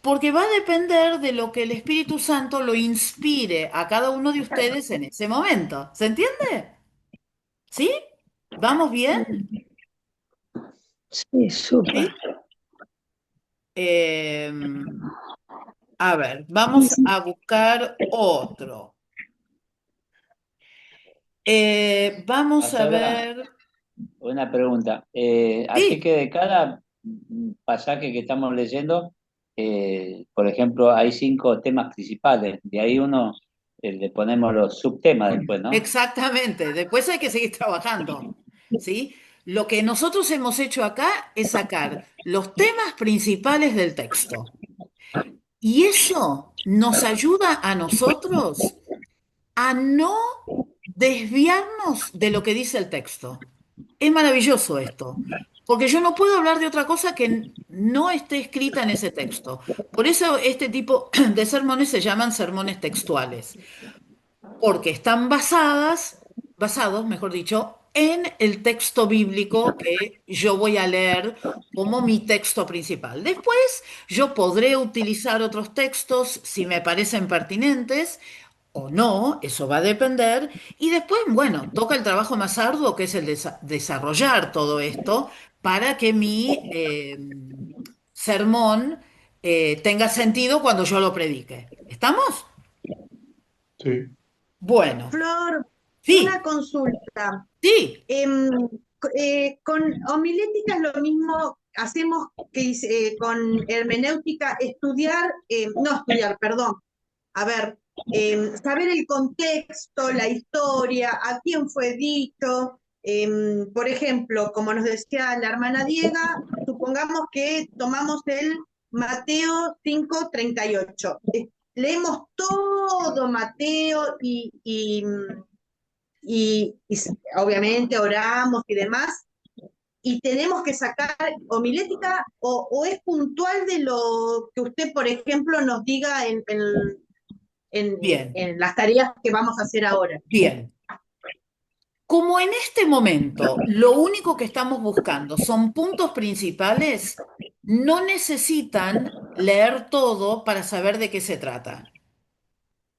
Porque va a depender de lo que el Espíritu Santo lo inspire a cada uno de ustedes en ese momento. ¿Se entiende? ¿Sí? ¿Vamos bien? Sí, súper. ¿Sí? Eh, a ver, Sí, vamos sí. a buscar otro. Vamos a Pastora, ver. una pregunta. Así Sí, que de cada pasaje que estamos leyendo, por ejemplo, hay 5 temas principales. De ahí uno le ponemos los subtemas después, ¿no? exactamente. Después hay que seguir trabajando. ¿Sí? Lo que nosotros hemos hecho acá es sacar los temas principales del texto. Y eso nos ayuda a nosotros a no desviarnos de lo que dice el texto. Es maravilloso esto, porque yo no puedo hablar de otra cosa que no esté escrita en ese texto. Por eso este tipo de sermones se llaman sermones textuales, porque están basados, mejor dicho, en el texto bíblico que yo voy a leer como mi texto principal. Después yo podré utilizar otros textos si me parecen pertinentes o no, eso va a depender. Y después, bueno, toca el trabajo más arduo, que es el de desarrollar todo esto para que mi sermón tenga sentido cuando yo lo predique. ¿Estamos? Sí. Bueno, Flor, sí, una consulta. sí, Con homilética es lo mismo, hacemos que con hermenéutica no estudiar, perdón. A ver, saber el contexto, la historia, a quién fue dicho. Por ejemplo, como nos decía la hermana Diega, supongamos que tomamos el Mateo 5:38. Leemos todo Mateo y obviamente oramos y demás, y tenemos que sacar homilética o es puntual de lo que usted, por ejemplo, nos diga bien, en las tareas que vamos a hacer ahora. bien. Como en este momento lo único que estamos buscando son puntos principales, no necesitan leer todo para saber de qué se trata.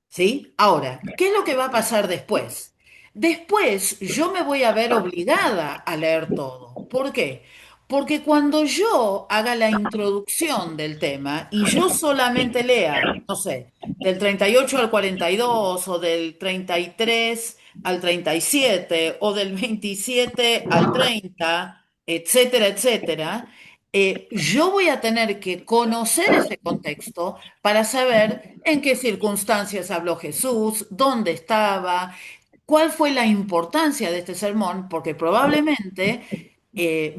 ¿Sí? Ahora, ¿qué es lo que va a pasar después? Después yo me voy a ver obligada a leer todo. ¿Por qué? Porque cuando yo haga la introducción del tema y yo solamente lea, no sé, del 38 al 42 o del 33 al 37 o del 27 al 30, etcétera, etcétera, yo voy a tener que conocer ese contexto para saber en qué circunstancias habló Jesús, dónde estaba, cuál fue la importancia de este sermón, porque probablemente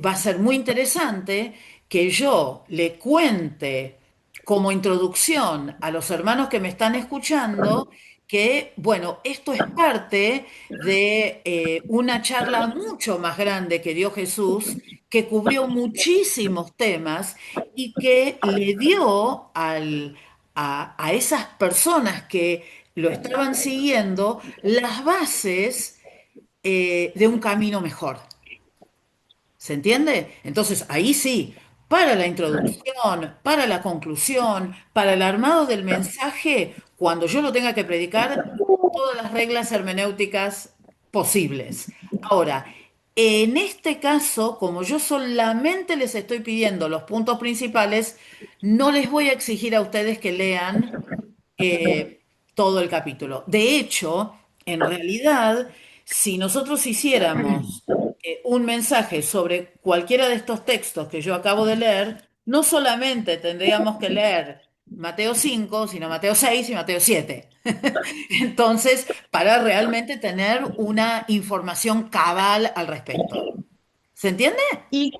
va a ser muy interesante que yo le cuente como introducción a los hermanos que me están escuchando que, bueno, esto es parte de una charla mucho más grande que dio Jesús, que cubrió muchísimos temas y que le dio a esas personas que lo estaban siguiendo las bases de un camino mejor. ¿Se entiende? Entonces, ahí sí, para la introducción, para la conclusión, para el armado del mensaje, cuando yo lo tenga que predicar, todas las reglas hermenéuticas posibles. Ahora, en este caso, como yo solamente les estoy pidiendo los puntos principales, no les voy a exigir a ustedes que lean todo el capítulo. De hecho, en realidad, si nosotros hiciéramos un mensaje sobre cualquiera de estos textos que yo acabo de leer, no solamente tendríamos que leer Mateo 5, sino Mateo 6 y Mateo 7. Entonces, para realmente tener una información cabal al respecto. ¿Se entiende? Y,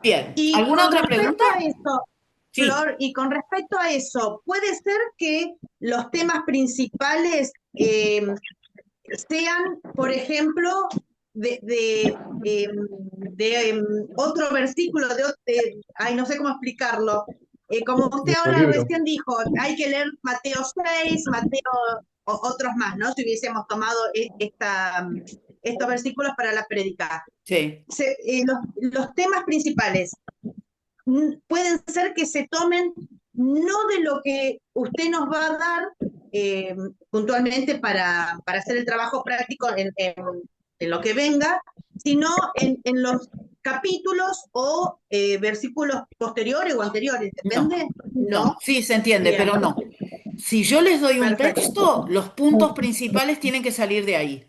Bien. y ¿Alguna con otra respecto pregunta? a eso, Sí. Flor, y con respecto a eso, ¿puede ser que los temas principales sean, por ejemplo, de otro versículo, ay, no sé cómo explicarlo? Como usted Otro ahora libro. recién dijo, hay que leer Mateo 6, otros más, ¿no? Si hubiésemos tomado estos versículos para la prédica. Sí. Los temas principales pueden ser que se tomen no de lo que usted nos va a dar puntualmente para hacer el trabajo práctico en lo que venga, sino en los capítulos o versículos posteriores o anteriores, ¿depende? No, sí se entiende, Bien. pero no. Si yo les doy un Perfecto. texto, los puntos principales tienen que salir de ahí,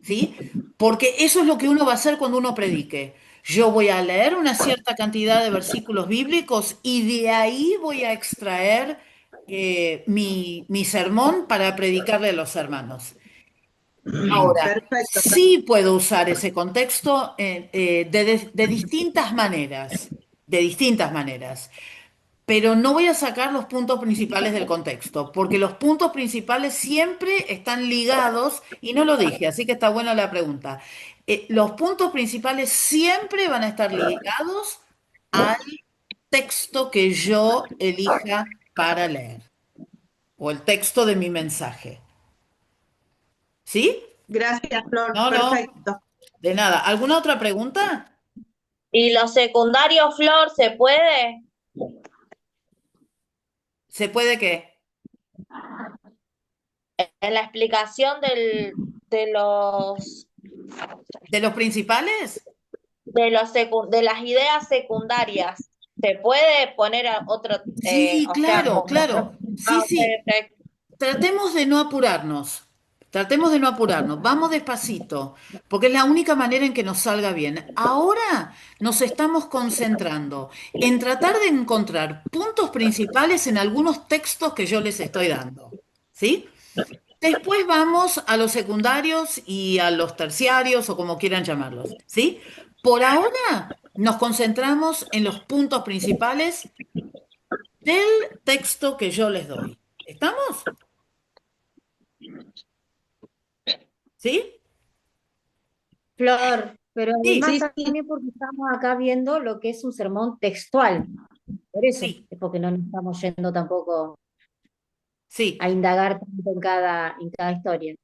¿sí? Porque eso es lo que uno va a hacer cuando uno predique. Yo voy a leer una cierta cantidad de versículos bíblicos y de ahí voy a extraer mi sermón para predicarle a los hermanos. Ahora, Perfecto. sí puedo usar ese contexto de distintas maneras, pero no voy a sacar los puntos principales del contexto, porque los puntos principales siempre están ligados, y no lo dije, así que está buena la pregunta. Los puntos principales siempre van a estar ligados al texto que yo elija para leer, o el texto de mi mensaje. ¿Sí? Gracias, Flor. No, Perfecto. de nada. ¿Alguna otra pregunta? ¿Y los secundarios, Flor, se puede? ¿Se puede qué? En la explicación de los ¿De los principales? de las ideas secundarias, ¿se puede poner a otro, Sí, o sea, claro, como... claro. Sí, Ok, sí. ok. Tratemos de no apurarnos. Tratemos de no apurarnos. Vamos despacito, porque es la única manera en que nos salga bien. Ahora nos estamos concentrando en tratar de encontrar puntos principales en algunos textos que yo les estoy dando. ¿Sí? Después vamos a los secundarios y a los terciarios o como quieran llamarlos, ¿sí? Por ahora nos concentramos en los puntos principales del texto que yo les doy. ¿Estamos? ¿Sí? Flor, pero Sí, además también porque estamos acá viendo lo que es un sermón textual. Por eso sí, es porque no nos estamos yendo tampoco sí. a indagar tanto en cada historia.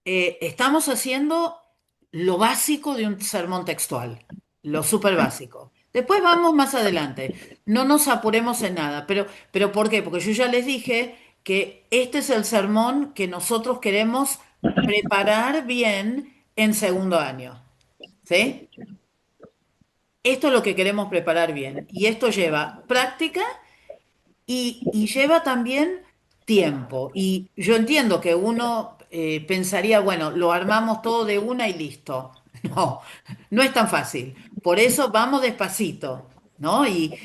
Estamos haciendo lo básico de un sermón textual, lo súper básico. Después vamos más adelante. No nos apuremos en nada. Pero ¿por qué? Porque yo ya les dije que este es el sermón que nosotros queremos preparar bien en segundo año. ¿Sí? Esto es lo que queremos preparar bien. Y esto lleva práctica y lleva también tiempo. Y yo entiendo que uno pensaría, bueno, lo armamos todo de una y listo. No, no es tan fácil. Por eso vamos despacito, ¿no? Y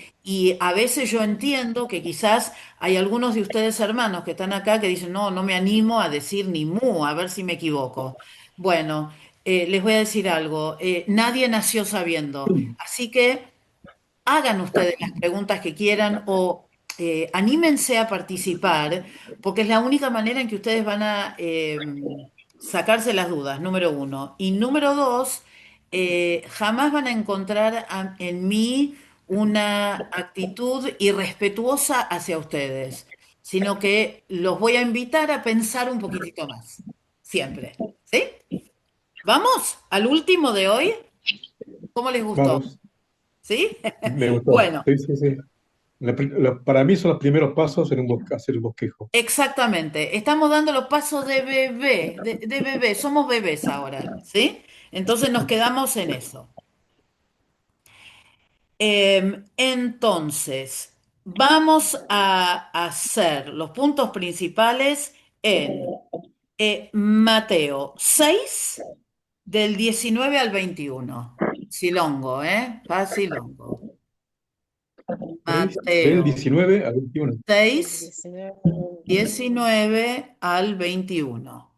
a veces yo entiendo que quizás hay algunos de ustedes hermanos que están acá que dicen, no, no me animo a decir ni mu, a ver si me equivoco. Bueno, les voy a decir algo. Nadie nació sabiendo. Así que hagan ustedes las preguntas que quieran o anímense a participar, porque es la única manera en que ustedes van a sacarse las dudas, número uno. Y número dos, jamás van a encontrar en mí una actitud irrespetuosa hacia ustedes, sino que los voy a invitar a pensar un poquitito más, siempre. ¿Sí? ¿Vamos al último de hoy? ¿Cómo les gustó? Vamos, ¿Sí? me gustó. Bueno. Sí, sí, sí. Para mí son los primeros pasos en hacer un bosquejo. Exactamente, estamos dando los pasos de bebé, de bebé, somos bebés ahora, ¿sí? Entonces nos quedamos en eso. Entonces, vamos a hacer los puntos principales en Mateo 6, del 19 al 21. Silongo, ¿eh? Facilongo. Del Mateo 19 al 21. 6, 19 al 21.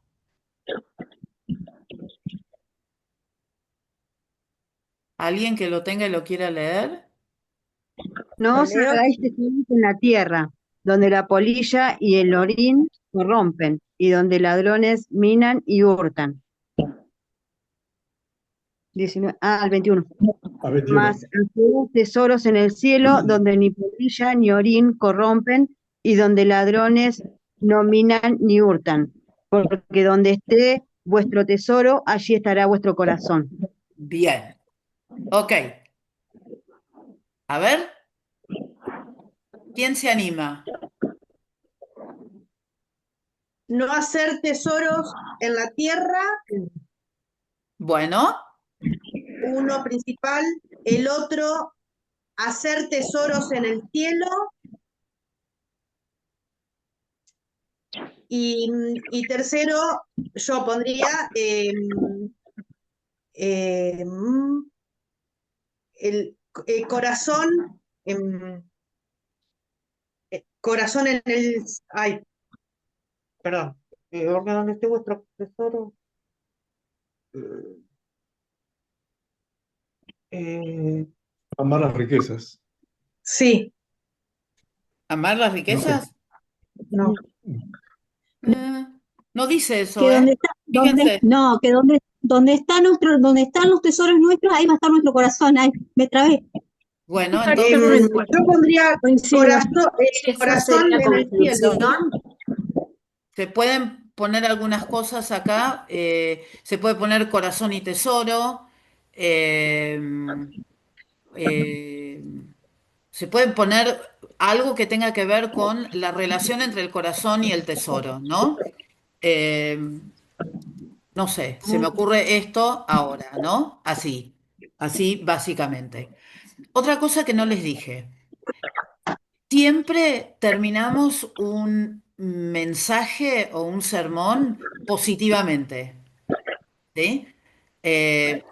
¿Alguien que lo tenga y lo quiera leer? No os hagáis tesoros en la tierra, donde la polilla y el orín corrompen, y donde ladrones minan y hurtan. 19, al 21. A 21. Mas haced tesoros en el cielo, donde ni polilla ni orín corrompen, y donde ladrones no minan ni hurtan. Porque donde esté vuestro tesoro, allí estará vuestro corazón. Bien. Ok. A ver, ¿quién se anima? No hacer tesoros en la tierra, Bueno, uno principal. El otro, hacer tesoros en el cielo. Y tercero, yo pondría el corazón, corazón en el... Ay, perdón. Porque donde esté vuestro tesoro, eh, eh, Amar las riquezas. Sí, ¿Amar las No sé. riquezas? no. No dice eso, Que donde ¿eh? está, Fíjense. no, que donde están los tesoros nuestros, ahí va a estar nuestro corazón. Ay, me trabé. Bueno, Yo pondría Esa corazón sería en el cielo. conclusión. se pueden poner algunas cosas acá. Se puede poner corazón y tesoro. eh, eh, Se puede poner algo que tenga que ver con la relación entre el corazón y el tesoro, ¿no? Eh, no sé, se me ocurre esto ahora, ¿no? Así básicamente. Otra cosa que no les dije. Siempre terminamos un mensaje o un sermón positivamente, ¿sí? Eh,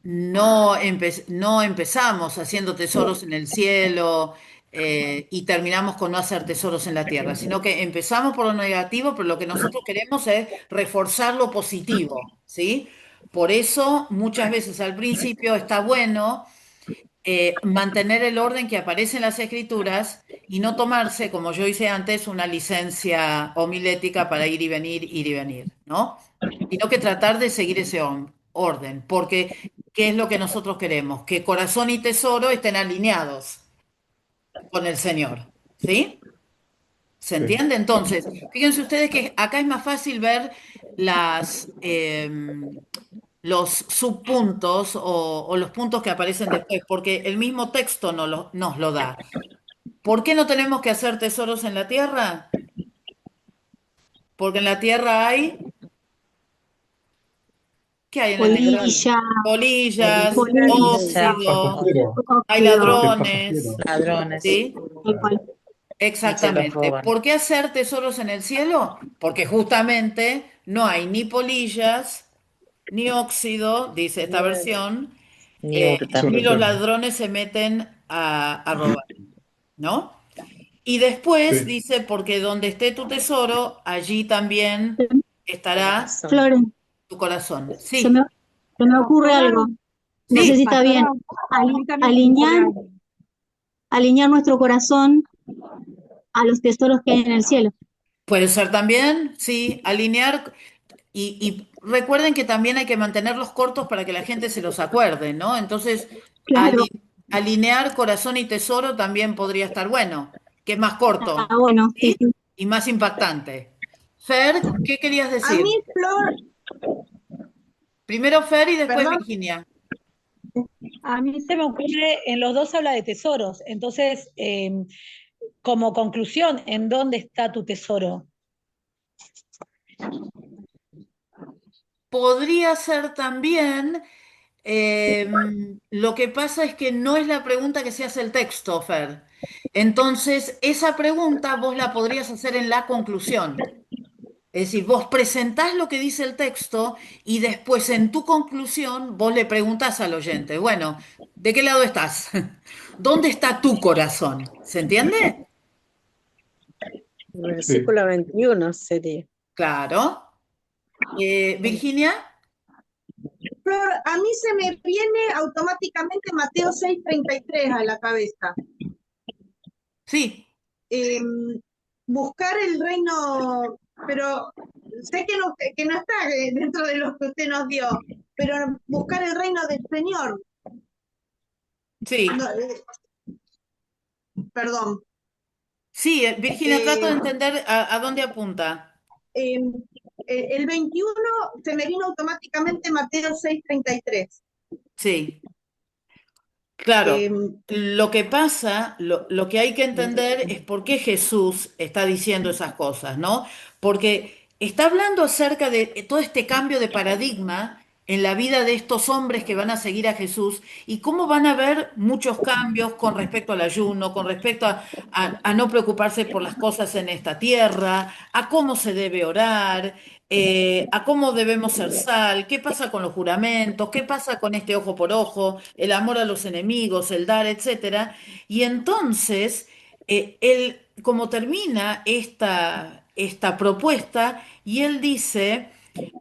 no empezamos haciendo tesoros en el cielo y terminamos con no hacer tesoros en la tierra, sino que empezamos por lo negativo, pero lo que nosotros queremos es reforzar lo positivo, ¿sí? Por eso muchas veces al principio está bueno mantener el orden que aparece en las escrituras y no tomarse, como yo hice antes, una licencia homilética para ir y venir, ¿no? Sino que tratar de seguir ese orden, porque ¿qué es lo que nosotros queremos? Que corazón y tesoro estén alineados con el Señor, ¿sí? ¿Se Sí. entiende? Entonces, fíjense ustedes que acá es más fácil ver los subpuntos o los puntos que aparecen después, porque el mismo texto nos lo da. ¿Por qué no tenemos que hacer tesoros en la tierra? Porque en la tierra hay, ¿qué hay en la tierra? Polilla, Polillas, polilla, óxido, hay óxido, ladrones, Ladrones. ¿sí? tal cual. Y se los Exactamente. roban. ¿Por qué hacer tesoros en el cielo? Porque justamente no hay ni polillas, ni óxido, dice esta versión, Ni hurtan. ni los ladrones se meten a robar, ¿no? Y después Sí. dice, porque donde esté tu tesoro, allí también estará Flores, tu corazón. se me, Sí, se me ocurre algo. No sé si sí, está bien. A mí también se me ocurre Alinear, algo. alinear nuestro corazón a los tesoros que hay en el cielo. puede ser también, sí, alinear. Y recuerden que también hay que mantenerlos cortos para que la gente se los acuerde, ¿no? Entonces, Claro, alinear corazón y tesoro también podría estar bueno, que es más corto, bueno, sí, ¿sí? sí. Y más impactante. Fer, ¿qué querías A mí, decir? Flor, Primero Fer y después perdón, Virginia. A mí se me ocurre, en los dos habla de tesoros, entonces, como conclusión, ¿en dónde está tu tesoro? Podría ser también, lo que pasa es que no es la pregunta que se hace el texto, Fer. Entonces, esa pregunta vos la podrías hacer en la conclusión. Es decir, vos presentás lo que dice el texto y después en tu conclusión vos le preguntás al oyente, bueno, ¿de qué lado estás? ¿Dónde está tu corazón? ¿Se entiende? Sí. Versículo 21 sería. Claro. Virginia, Flor, a mí se me viene automáticamente Mateo 6:33 a la cabeza. sí, Buscar el reino, pero sé que no está dentro de lo que usted nos dio, pero buscar el reino del Señor. sí, No, perdón. sí, Virginia, trato de Eh, entender a dónde apunta. el 21 se me vino automáticamente Mateo 6:33. Sí, claro. Eh, Lo que pasa, lo que hay que entender es por qué Jesús está diciendo esas cosas, ¿no? Porque está hablando acerca de todo este cambio de paradigma en la vida de estos hombres que van a seguir a Jesús y cómo van a haber muchos cambios con respecto al ayuno, con respecto a no preocuparse por las cosas en esta tierra, a cómo se debe orar, a cómo debemos ser sal, qué pasa con los juramentos, qué pasa con este ojo por ojo, el amor a los enemigos, el dar, etcétera. Y entonces, como termina esta propuesta y él dice,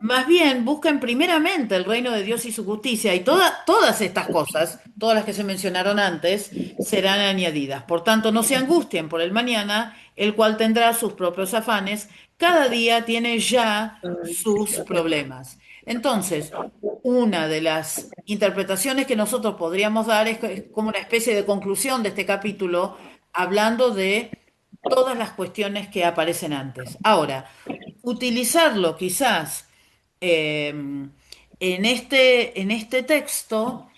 más bien busquen primeramente el reino de Dios y su justicia y todas estas cosas, todas las que se mencionaron antes, serán añadidas. Por tanto, no se angustien por el mañana, el cual tendrá sus propios afanes. Cada día tiene ya sus problemas. Entonces, una de las interpretaciones que nosotros podríamos dar es como una especie de conclusión de este capítulo, hablando de todas las cuestiones que aparecen antes. Ahora, utilizarlo quizás en este texto,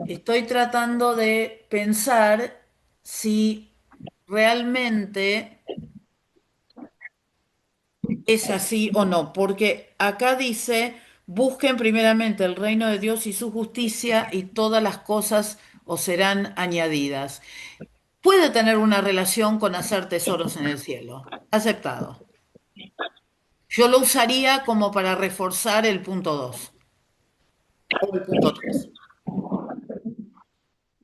estoy tratando de pensar si realmente es así o no, porque acá dice, busquen primeramente el reino de Dios y su justicia y todas las cosas os serán añadidas. Puede tener una relación con hacer tesoros en el cielo. Aceptado. Yo lo usaría como para reforzar el punto 2 o el punto 3.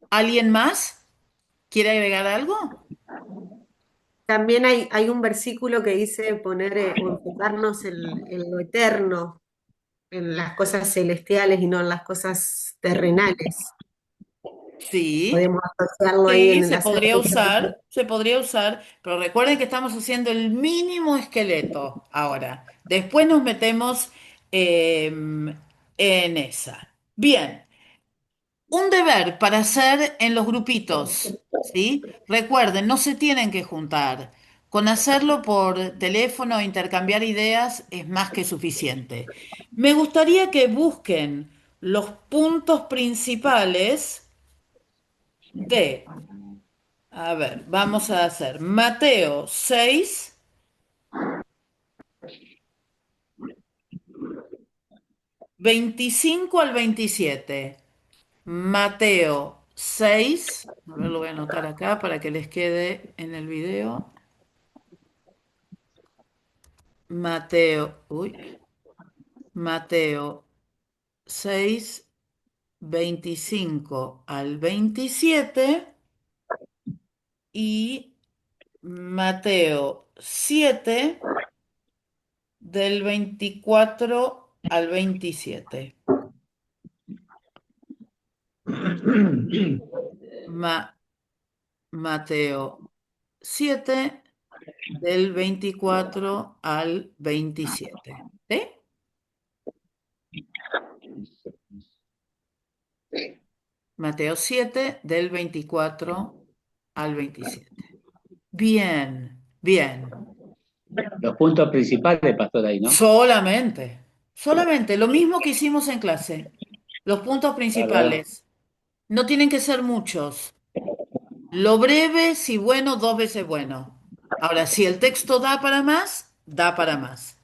¿Alguien más quiere agregar algo? También hay un versículo que dice poner o enfocarnos en lo eterno, en las cosas celestiales y no en las cosas terrenales. Sí, Podemos asociarlo ahí sí, en la se podría usar, pero recuerden que estamos haciendo el mínimo esqueleto ahora. Después nos metemos en esa. Bien, un deber para hacer en los grupitos, ¿sí? Recuerden, no se tienen que juntar. Con hacerlo por teléfono e intercambiar ideas es más que suficiente. Me gustaría que busquen los puntos principales de, a ver, vamos a hacer Mateo 6, 25 al 27. Mateo 6, a ver, lo voy a anotar acá para que les quede en el video. Mateo 6, 25 al 27 y Mateo 7 del 24 al 27. Mateo 7 del 24 al 27. ¿Sí? Mateo 7 del 24 al 27. Bien, bien. Los puntos principales, pastor, ahí, ¿no? Solamente, lo mismo que hicimos en clase. Los puntos Bárbaro. principales. No tienen que ser muchos. Lo breve, si bueno, dos veces bueno. Ahora, si el texto da para más, da para más.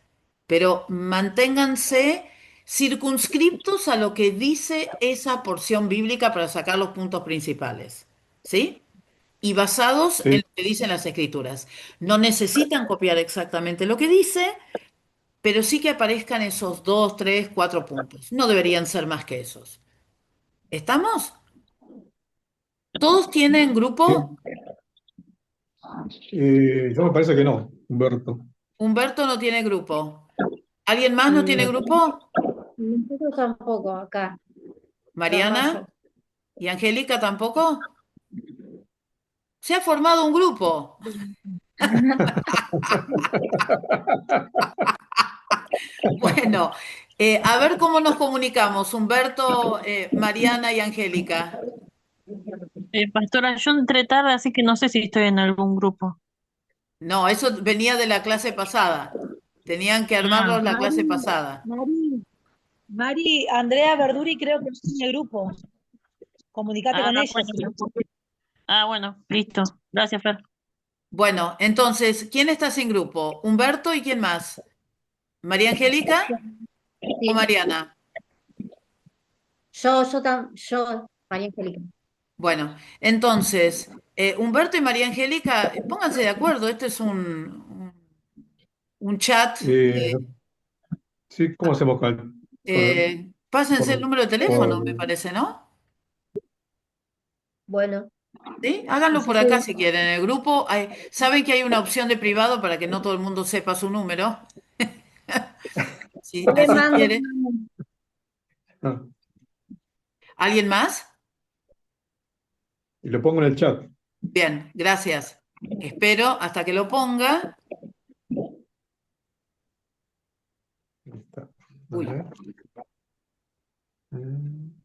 Pero manténganse circunscriptos a lo que dice esa porción bíblica para sacar los puntos principales. ¿Sí? Y basados en Sí. lo que dicen las escrituras. No necesitan copiar exactamente lo que dice, pero sí que aparezcan esos dos, tres, cuatro puntos. No deberían ser más que esos. ¿Estamos? ¿Todos tienen grupo? Yo me parece que no, Humberto. Humberto no tiene grupo. ¿Alguien más no tiene grupo? Nosotros tampoco, acá. ¿Mariana? ¿Y Angélica tampoco? Se ha formado un grupo. Bueno, a ver cómo nos comunicamos, Humberto, Mariana y Angélica. Pastora, yo entré tarde, así que no sé si estoy en algún grupo. No, eso venía de la clase pasada. Tenían que armarlos la clase pasada. Mari, Andrea Verduri creo que no tiene grupo. Comunicate con ella. Bueno, listo. Gracias, Fer. Bueno, entonces, ¿quién está sin grupo? ¿Humberto y quién más? ¿María Angélica o Mariana? Yo, María Angélica. Bueno, entonces, Humberto y María Angélica, pónganse de acuerdo, este es un chat. Sí, ¿cómo hacemos Pásense el por- número de teléfono, me por- parece, ¿no? Bueno. ¿Sí? Háganlo Así por acá que si quieren. En el grupo saben que hay una opción de privado para que no todo el mundo sepa su número. Sí, yo le así mando, quiere. Ah, ¿Alguien más? y lo pongo en el chat. Bien, gracias. Espero hasta que lo ponga. Ahí está. A Uy, ver. Mm.